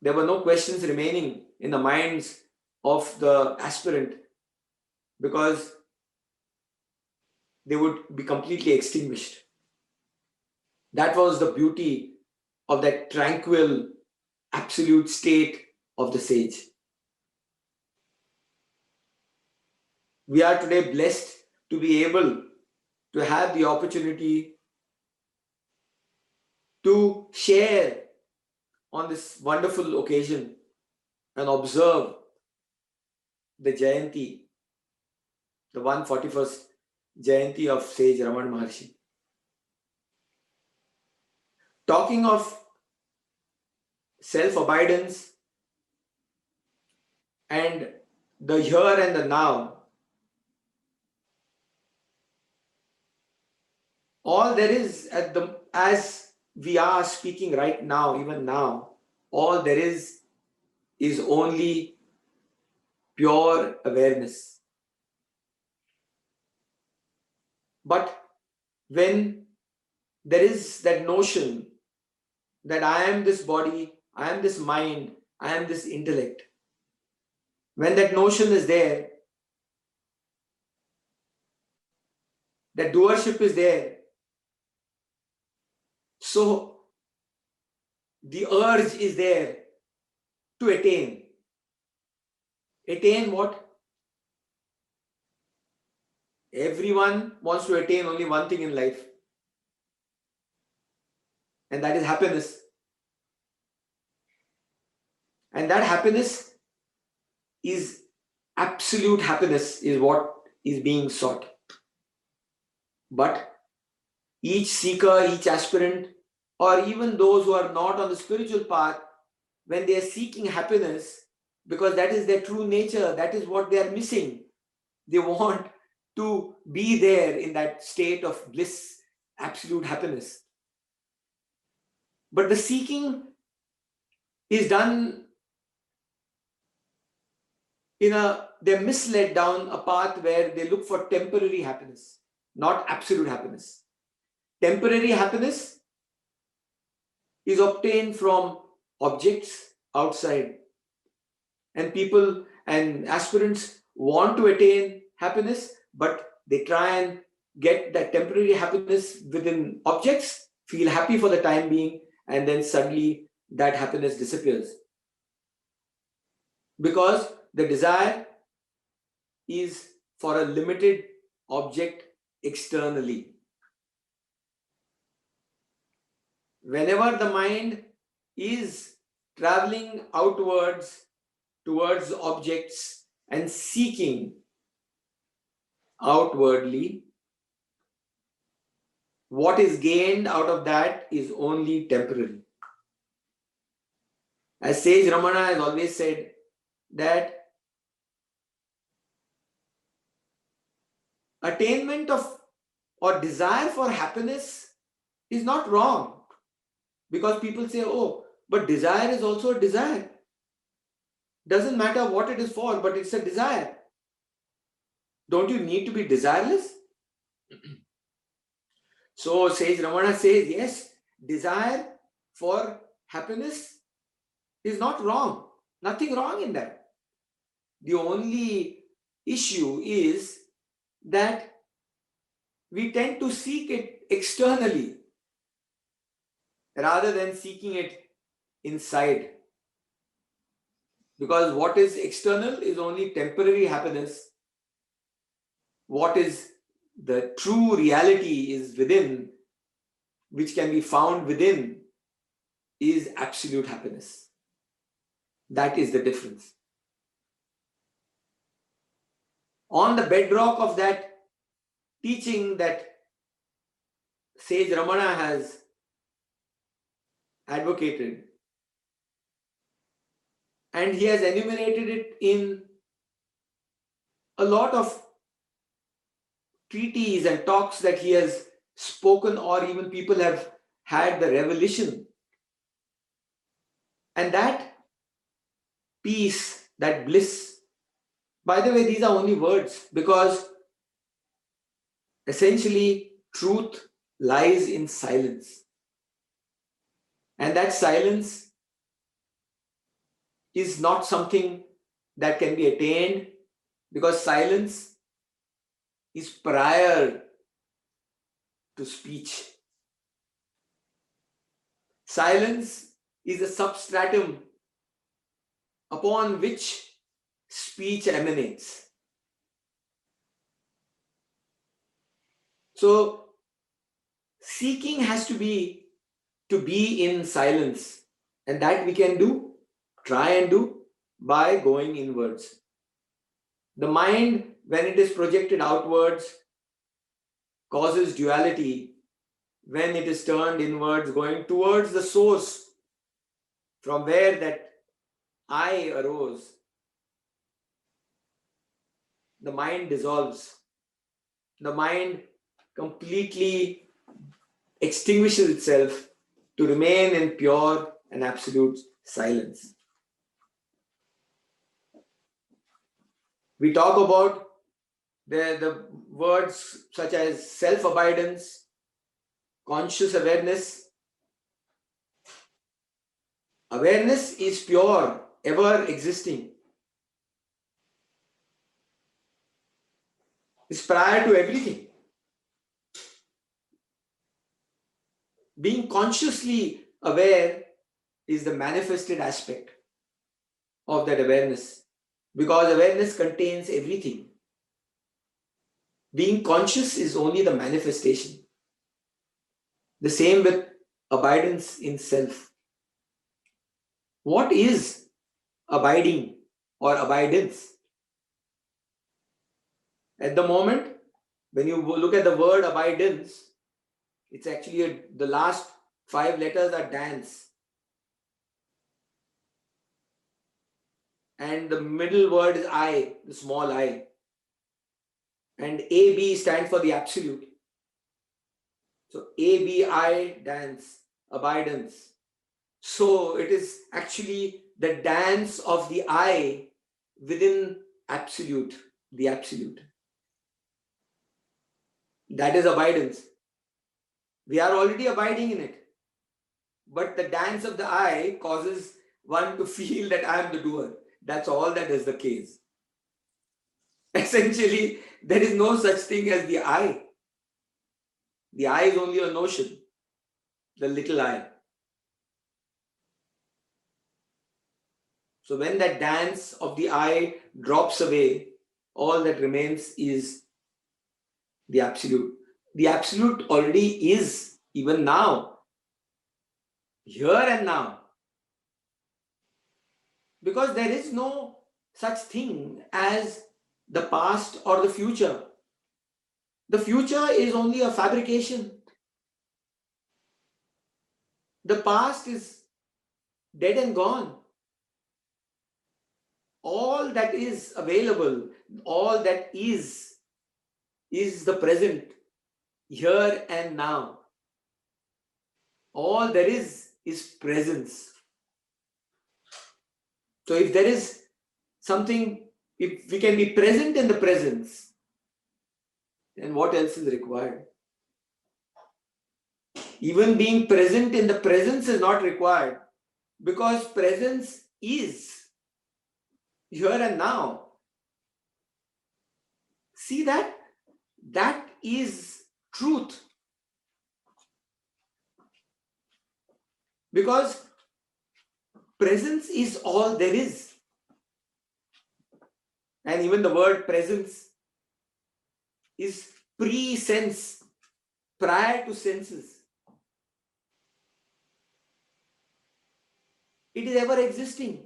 There were no questions remaining in the minds of the aspirant because they would be completely extinguished. That was the beauty of that tranquil, absolute state of the sage. We are today blessed to be able to have the opportunity to share on this wonderful occasion and observe the Jayanti, the 141st Jayanti of Sage Ramana Maharishi. Talking of self-abidance and the here and the now, all there is as we are speaking right now, even now, all there is only pure awareness. But when there is that notion that I am this body, I am this mind, I am this intellect, when that notion is there, that doership is there, so the urge is there to attain. Attain what? Everyone wants to attain only one thing in life, and that is happiness. And that happiness is absolute happiness, is what is being sought. But each seeker, each aspirant, or even those who are not on the spiritual path, when they are seeking happiness, because that is their true nature, that is what they are missing. They want to be there in that state of bliss, absolute happiness. But the seeking is done they're misled down a path where they look for temporary happiness, not absolute happiness. Temporary happiness is obtained from objects outside. And people and aspirants want to attain happiness, but they try and get that temporary happiness within objects, feel happy for the time being, and then suddenly that happiness disappears. Because the desire is for a limited object externally. Whenever the mind is traveling outwards towards objects and seeking outwardly, what is gained out of that is only temporary. As Sage Ramana has always said, that attainment of or desire for happiness is not wrong. Because people say, oh, but desire is also a desire. Doesn't matter what it is for, but it's a desire. Don't you need to be desireless? So Sage Ramana says, yes, desire for happiness is not wrong. Nothing wrong in that. The only issue is that we tend to seek it externally rather than seeking it inside. Because what is external is only temporary happiness. What is the true reality is within, which can be found within, is absolute happiness. That is the difference. On the bedrock of that teaching that Sage Ramana has advocated, and he has enumerated it in a lot of treatises and talks that he has spoken, or even people have had the revelation. And that peace, that bliss, by the way, these are only words, because essentially truth lies in silence. And that silence is not something that can be attained, because silence is prior to speech. Silence is a substratum upon which speech emanates. So seeking has to be in silence, and that we can try and do by going inwards. The mind, when it is projected outwards, causes duality. When it is turned inwards, going towards the source from where that I arose, the mind dissolves. The mind completely extinguishes itself to remain in pure and absolute silence. We talk about the words such as self-abidance, conscious awareness. Awareness is pure, ever existing. It's prior to everything. Being consciously aware is the manifested aspect of that awareness, because awareness contains everything. Being conscious is only the manifestation. The same with abidance in self. What is abiding or abidance? At the moment, when you look at the word abidance, it's actually the last 5 letters are dance. And the middle word is I, the small I. And AB stands for the absolute. So ABI, dance, abidance. So it is actually the dance of the I within absolute, the absolute. That is abidance. We are already abiding in it. But the dance of the I causes one to feel that I am the doer. That's all that is the case. Essentially, there is no such thing as the I. The I is only a notion, the little I. So when that dance of the I drops away, all that remains is the absolute. The absolute already is, even now, here and now. Because there is no such thing as the past or the future. The future is only a fabrication. The past is dead and gone. All that is available, all that is the present, here and now. All there is presence. So if there is something, if we can be present in the presence, then what else is required? Even being present in the presence is not required, because presence is here and now. See that? That is truth. Because presence is all there is. And even the word presence is pre-sense, prior to senses. It is ever existing.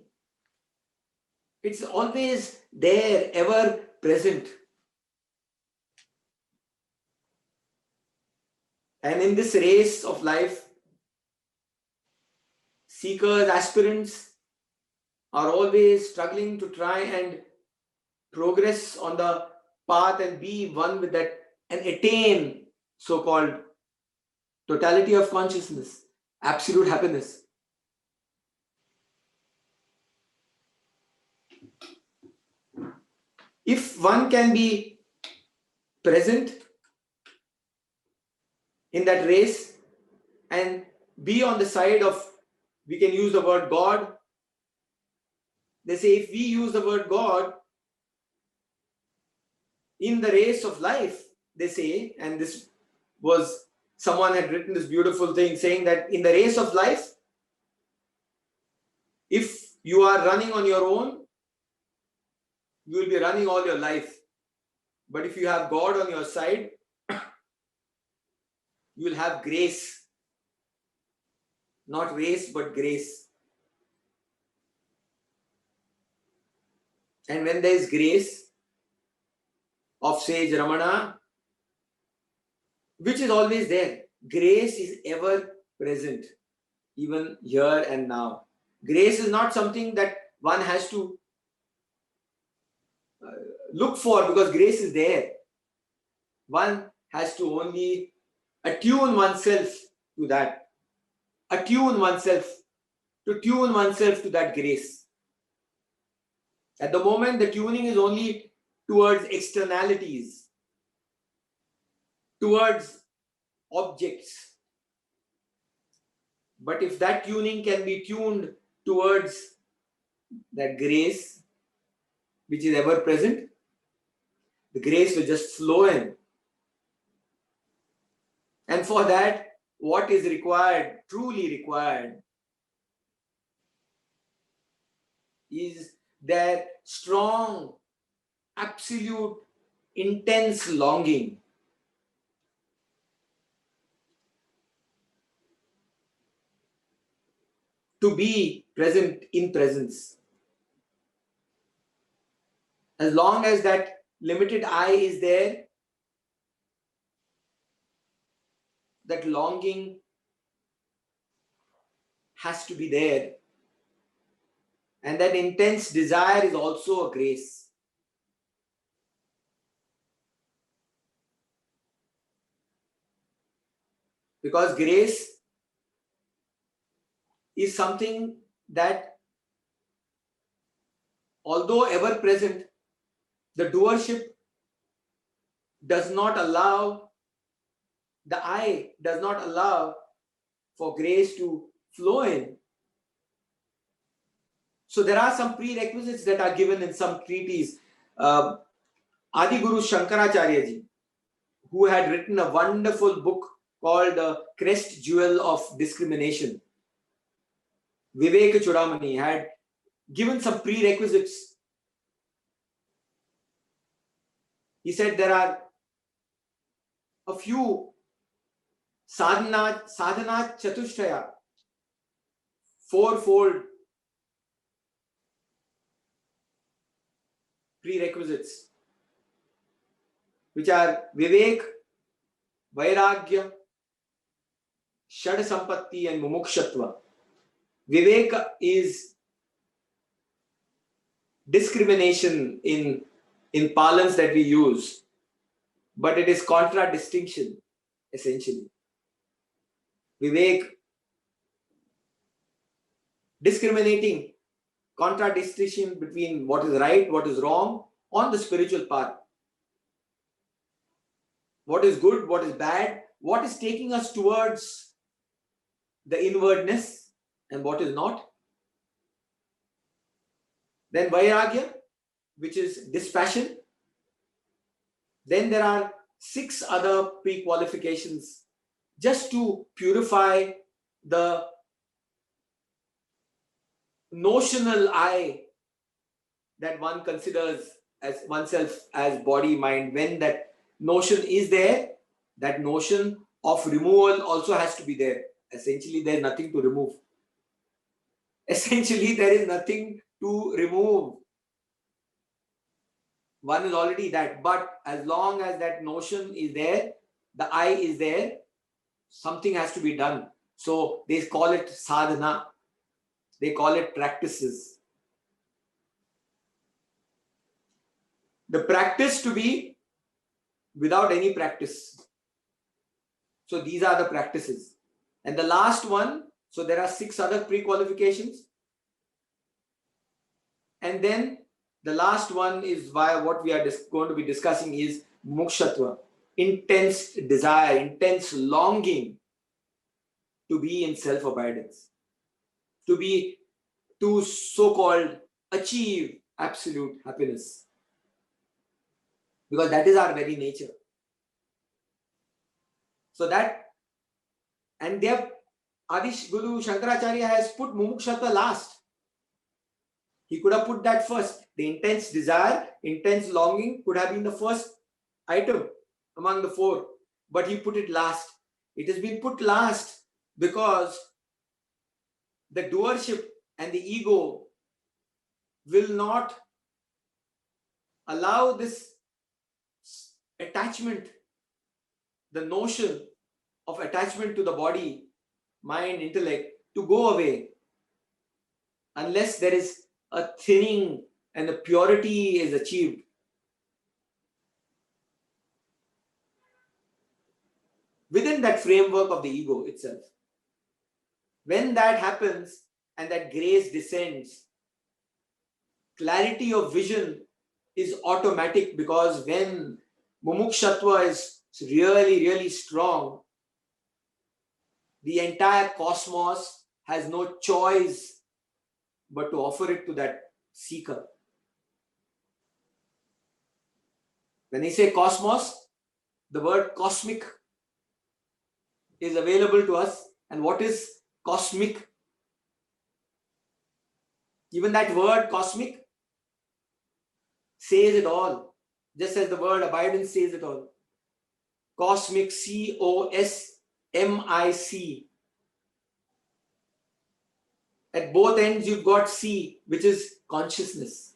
It's always there, ever present. And in this race of life, seekers, aspirants are always struggling to try and progress on the path and be one with that and attain so-called totality of consciousness, absolute happiness. If one can be present in that race and be on the side of, we can use the word God. They say if we use the word God in the race of life, they say, and this was, someone had written this beautiful thing saying that in the race of life, if you are running on your own, you will be running all your life. But if you have God on your side, you will have grace. Not race, but grace. And when there is grace of Sage Ramana, which is always there, grace is ever present, even here and now. Grace is not something that one has to look for, because grace is there. One has to only attune oneself to that. Attune oneself, to tune oneself to that grace. At the moment, the tuning is only towards externalities, towards objects. But if that tuning can be tuned towards that grace, which is ever present, the grace will just flow in. And for that, what is required, truly required, is that strong, absolute, intense longing to be present in presence. As long as that limited I is there, that longing has to be there. And that intense desire is also a grace. Because grace is something that, although ever present, the doership does not allow, the I does not allow for grace to flow in. So there are some prerequisites that are given in some treaties. Adi Guru Shankaracharya Ji, who had written a wonderful book called Crest Jewel of Discrimination, Vivek Chudamani, had given some prerequisites. He said there are a few sadhana chatushtaya, fourfold prerequisites, which are Vivek, Vairagya, Shad Sampatti, and Mumukshatva. Vivek is discrimination in parlance that we use, but it is contradistinction essentially. Vivek, discriminating, contradistinction between what is right, what is wrong on the spiritual path. What is good, what is bad, what is taking us towards the inwardness and what is not. Then Vairagya, which is dispassion. Then there are 6 other pre-qualifications just to purify the notional I that one considers as oneself as body, mind. When that notion is there, that notion of removal also has to be there. Essentially, there is nothing to remove. Essentially, there is nothing to remove. One is already that. But as long as that notion is there, the I is there, something has to be done. So they call it sadhana. They call it practices. The practice to be without any practice. So these are the practices. And the last one, so there are 6 other pre-qualifications. And then the last one is why what we are going to be discussing is mukshatva, intense desire, intense longing to be in self-abidance, to so-called achieve absolute happiness, because that is our very nature. So that, and there Adish Guru Shankaracharya has put mumukshatva last. He could have put that first. The intense desire, intense longing could have been the first item among the 4, but he put it last. It has been put last because the doership and the ego will not allow this attachment, the notion of attachment to the body, mind, intellect, to go away unless there is a thinning and the purity is achieved. Within that framework of the ego itself. When that happens and that grace descends, clarity of vision is automatic, because when mumukshatva is really, really strong, the entire cosmos has no choice but to offer it to that seeker. When I say cosmos, the word cosmic is available to us. And what is cosmic? Even that word cosmic says it all, just as the word abidance says it all. Cosmic, C-O-S-M-I-C. At both ends you've got C, which is consciousness.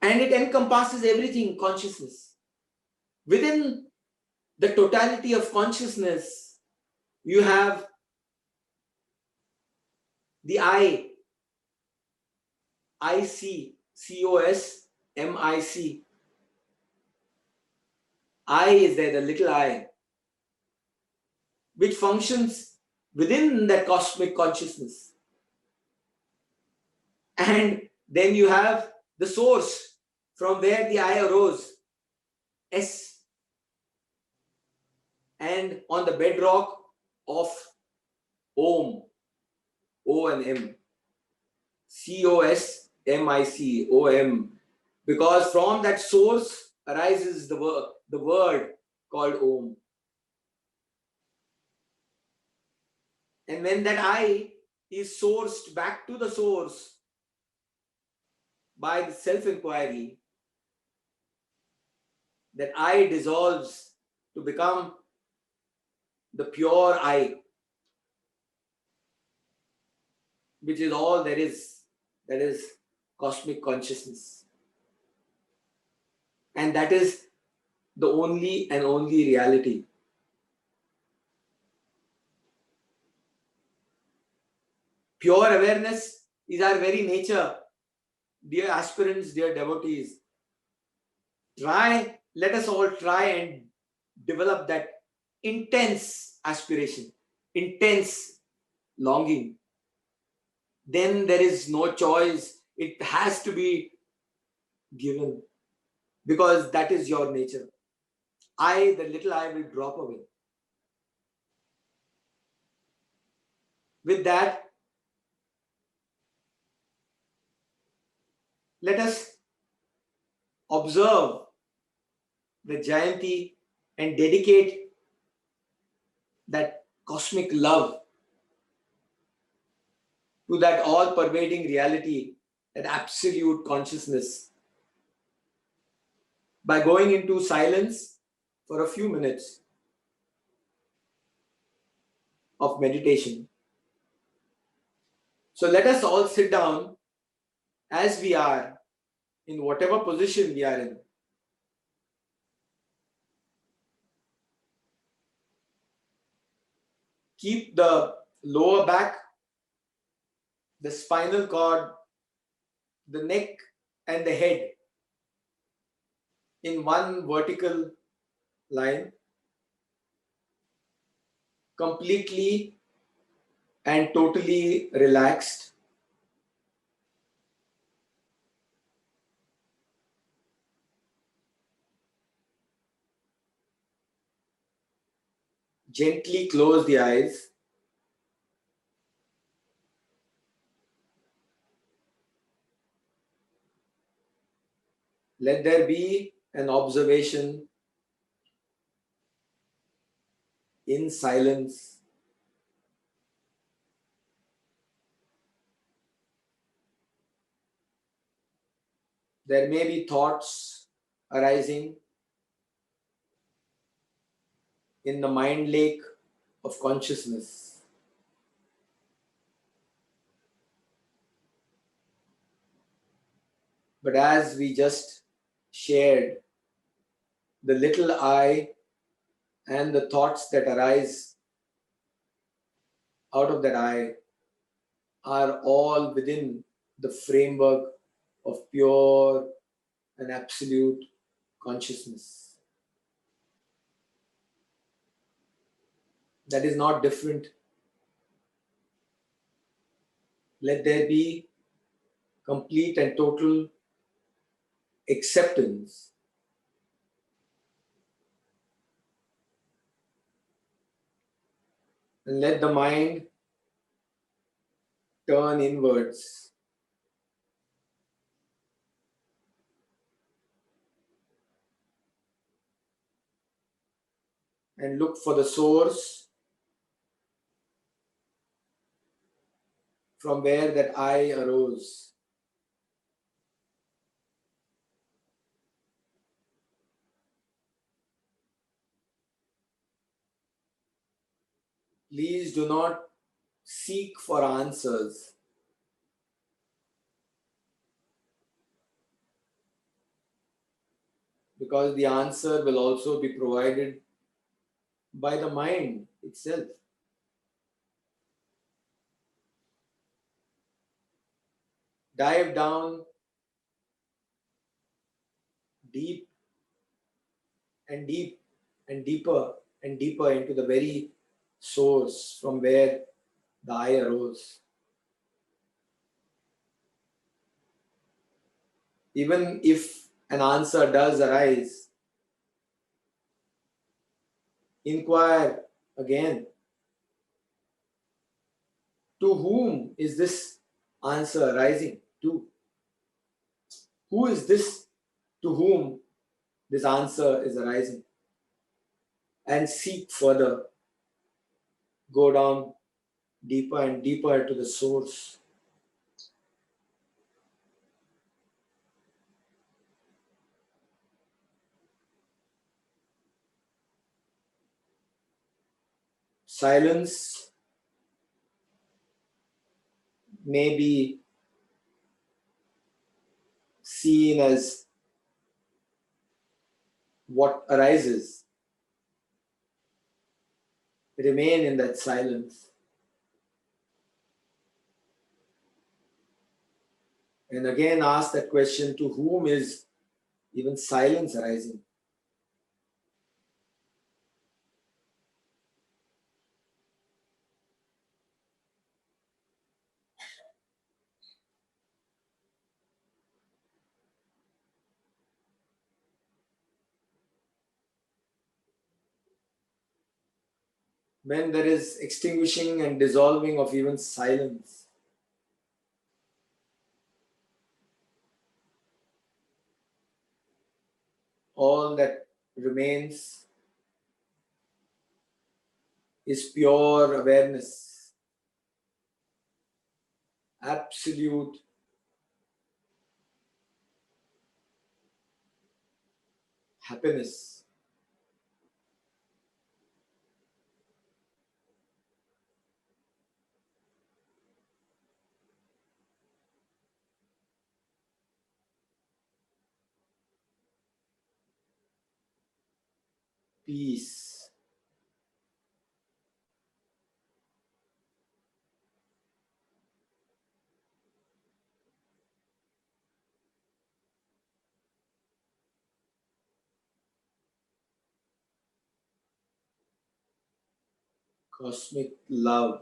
And it encompasses everything, consciousness. Within the totality of consciousness, you have the I, I-C, C-O-S-M-I-C. I is there, the little I, which functions within that cosmic consciousness. And then you have the source from where the I arose, S. And on the bedrock of Om, O and M, C-O-S-M-I-C, O-M, because from that source arises the word called Om. And when that I is sourced back to the source by the self-inquiry, that I dissolves to become the pure I, which is all there is. that is cosmic consciousness. And that is the only and only reality. Pure awareness is our very nature. Dear aspirants, dear devotees, let us all try and develop that intense aspiration, intense longing. Then there is no choice. It has to be given, because that is your nature. The little I will drop away. With that, let us observe the Jayanti and dedicate that cosmic love to that all-pervading reality, that absolute consciousness, by going into silence for a few minutes of meditation. So let us all sit down as we are, in whatever position we are in. Keep the lower back, the spinal cord, the neck and the head in one vertical line, completely and totally relaxed. Gently close the eyes. Let there be an observation in silence. There may be thoughts arising in the mind lake of consciousness. But as we just shared, the little I and the thoughts that arise out of that I are all within the framework of pure and absolute consciousness. That is not different. Let there be complete and total acceptance. And let the mind turn inwards. And look for the source from where that I arose. Please do not seek for answers. Because the answer will also be provided by the mind itself. Dive down deep and deep and deeper and deeper into the very source from where the I arose. Even if an answer does arise, inquire again. To whom is this answer arising? To? Who is this to whom this answer is arising? And seek further. Go down deeper and deeper to the source. Silence may be seen as what arises. Remain in that silence. And again ask that question, to whom is even silence arising? When there is extinguishing and dissolving of even silence, all that remains is pure awareness, absolute happiness. Peace. Cosmic love.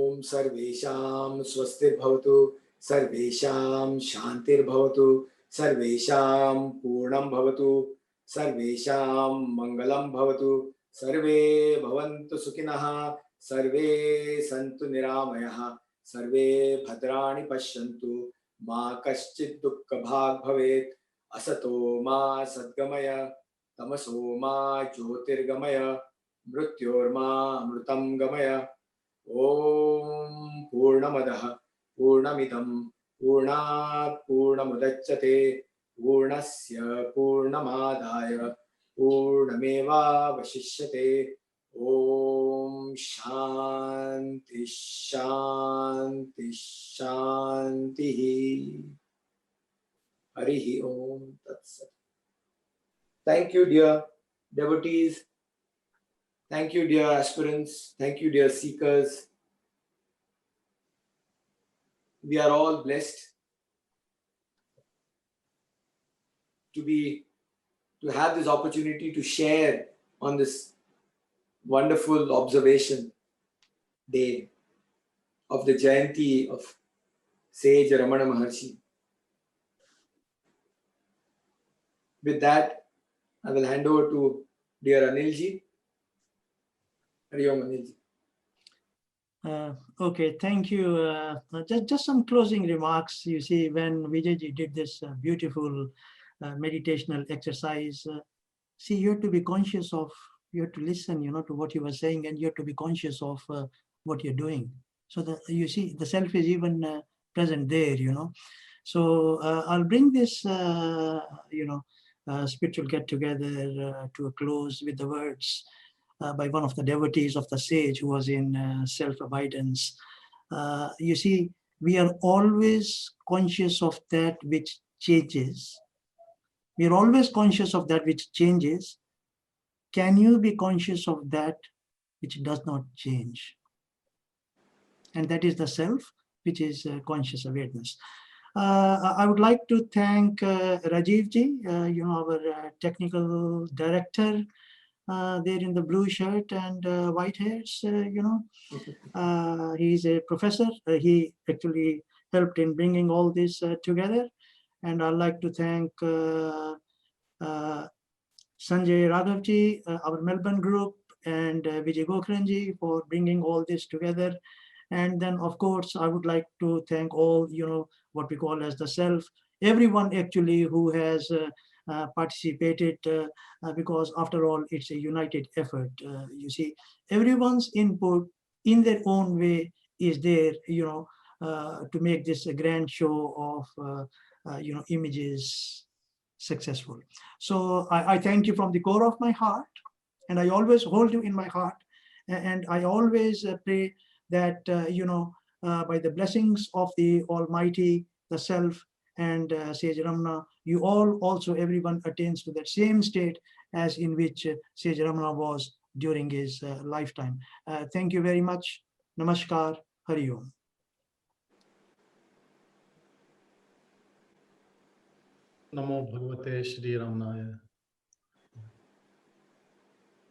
Om Sarvesham Swastir Sarvesham Shantir Sarvesham Purnam Sarvesham Mangalam Sarve Bhavantu Sukhinaha, Sarve Santu Niramayaha, Sarve Bhadrani Pashyantu, Ma Kaschid Dukkha Bhag Bhavet, Asato Ma Sadgamaya, Tamaso Ma Jyotirgamaya, Mrityorma Amrutam Gamaya. Om Purnamadaha Purnamidam Purnat Purnamudachyate Purnasya Purnamadaya Purnameva Vashishyate. Om Shanti Shanti Shanti. Harihi Om Tat Sat. Thank you, dear devotees. Thank you, dear aspirants. Thank you, dear seekers. We are all blessed to have this opportunity to share on this wonderful observation day of the Jayanti of Sage Ramana Maharishi. With that, I will hand over to dear Anil Ji. Hari Om, Anil Ji. Okay, thank you. Just some closing remarks. You see, when Vijay Ji did this beautiful meditational exercise, see, you have to be conscious of, you have to listen, to what he was saying, and you have to be conscious of what you're doing. So that you see, the self is even present there, So I'll bring this, spiritual get-together to a close with the words by one of the devotees of the sage who was in self-abidance. You see, we are always conscious of that which changes. We are always conscious of that which changes. Can you be conscious of that which does not change? And that is the self, which is conscious awareness. I would like to thank Rajiv Ji, our technical director, there in the blue shirt and white hairs, he's a professor. He actually helped in bringing all this together. And I'd like to thank Sanjay Raghav Ji, our Melbourne group, and Vijay Gokaranji for bringing all this together. And then, of course, I would like to thank all, what we call as the self, everyone actually who has participated, because after all, it's a united effort. You see, everyone's input in their own way is there, to make this a grand show of, images successful. So I thank you from the core of my heart, and I always hold you in my heart. And I always pray that, by the blessings of the Almighty, the Self, and Sage Ramana, you all also, everyone attains to that same state as in which Sage Ramana was during his lifetime. Thank you very much. Namaskar. Hari Om. Namo Bhagavate Shri Ramanaya.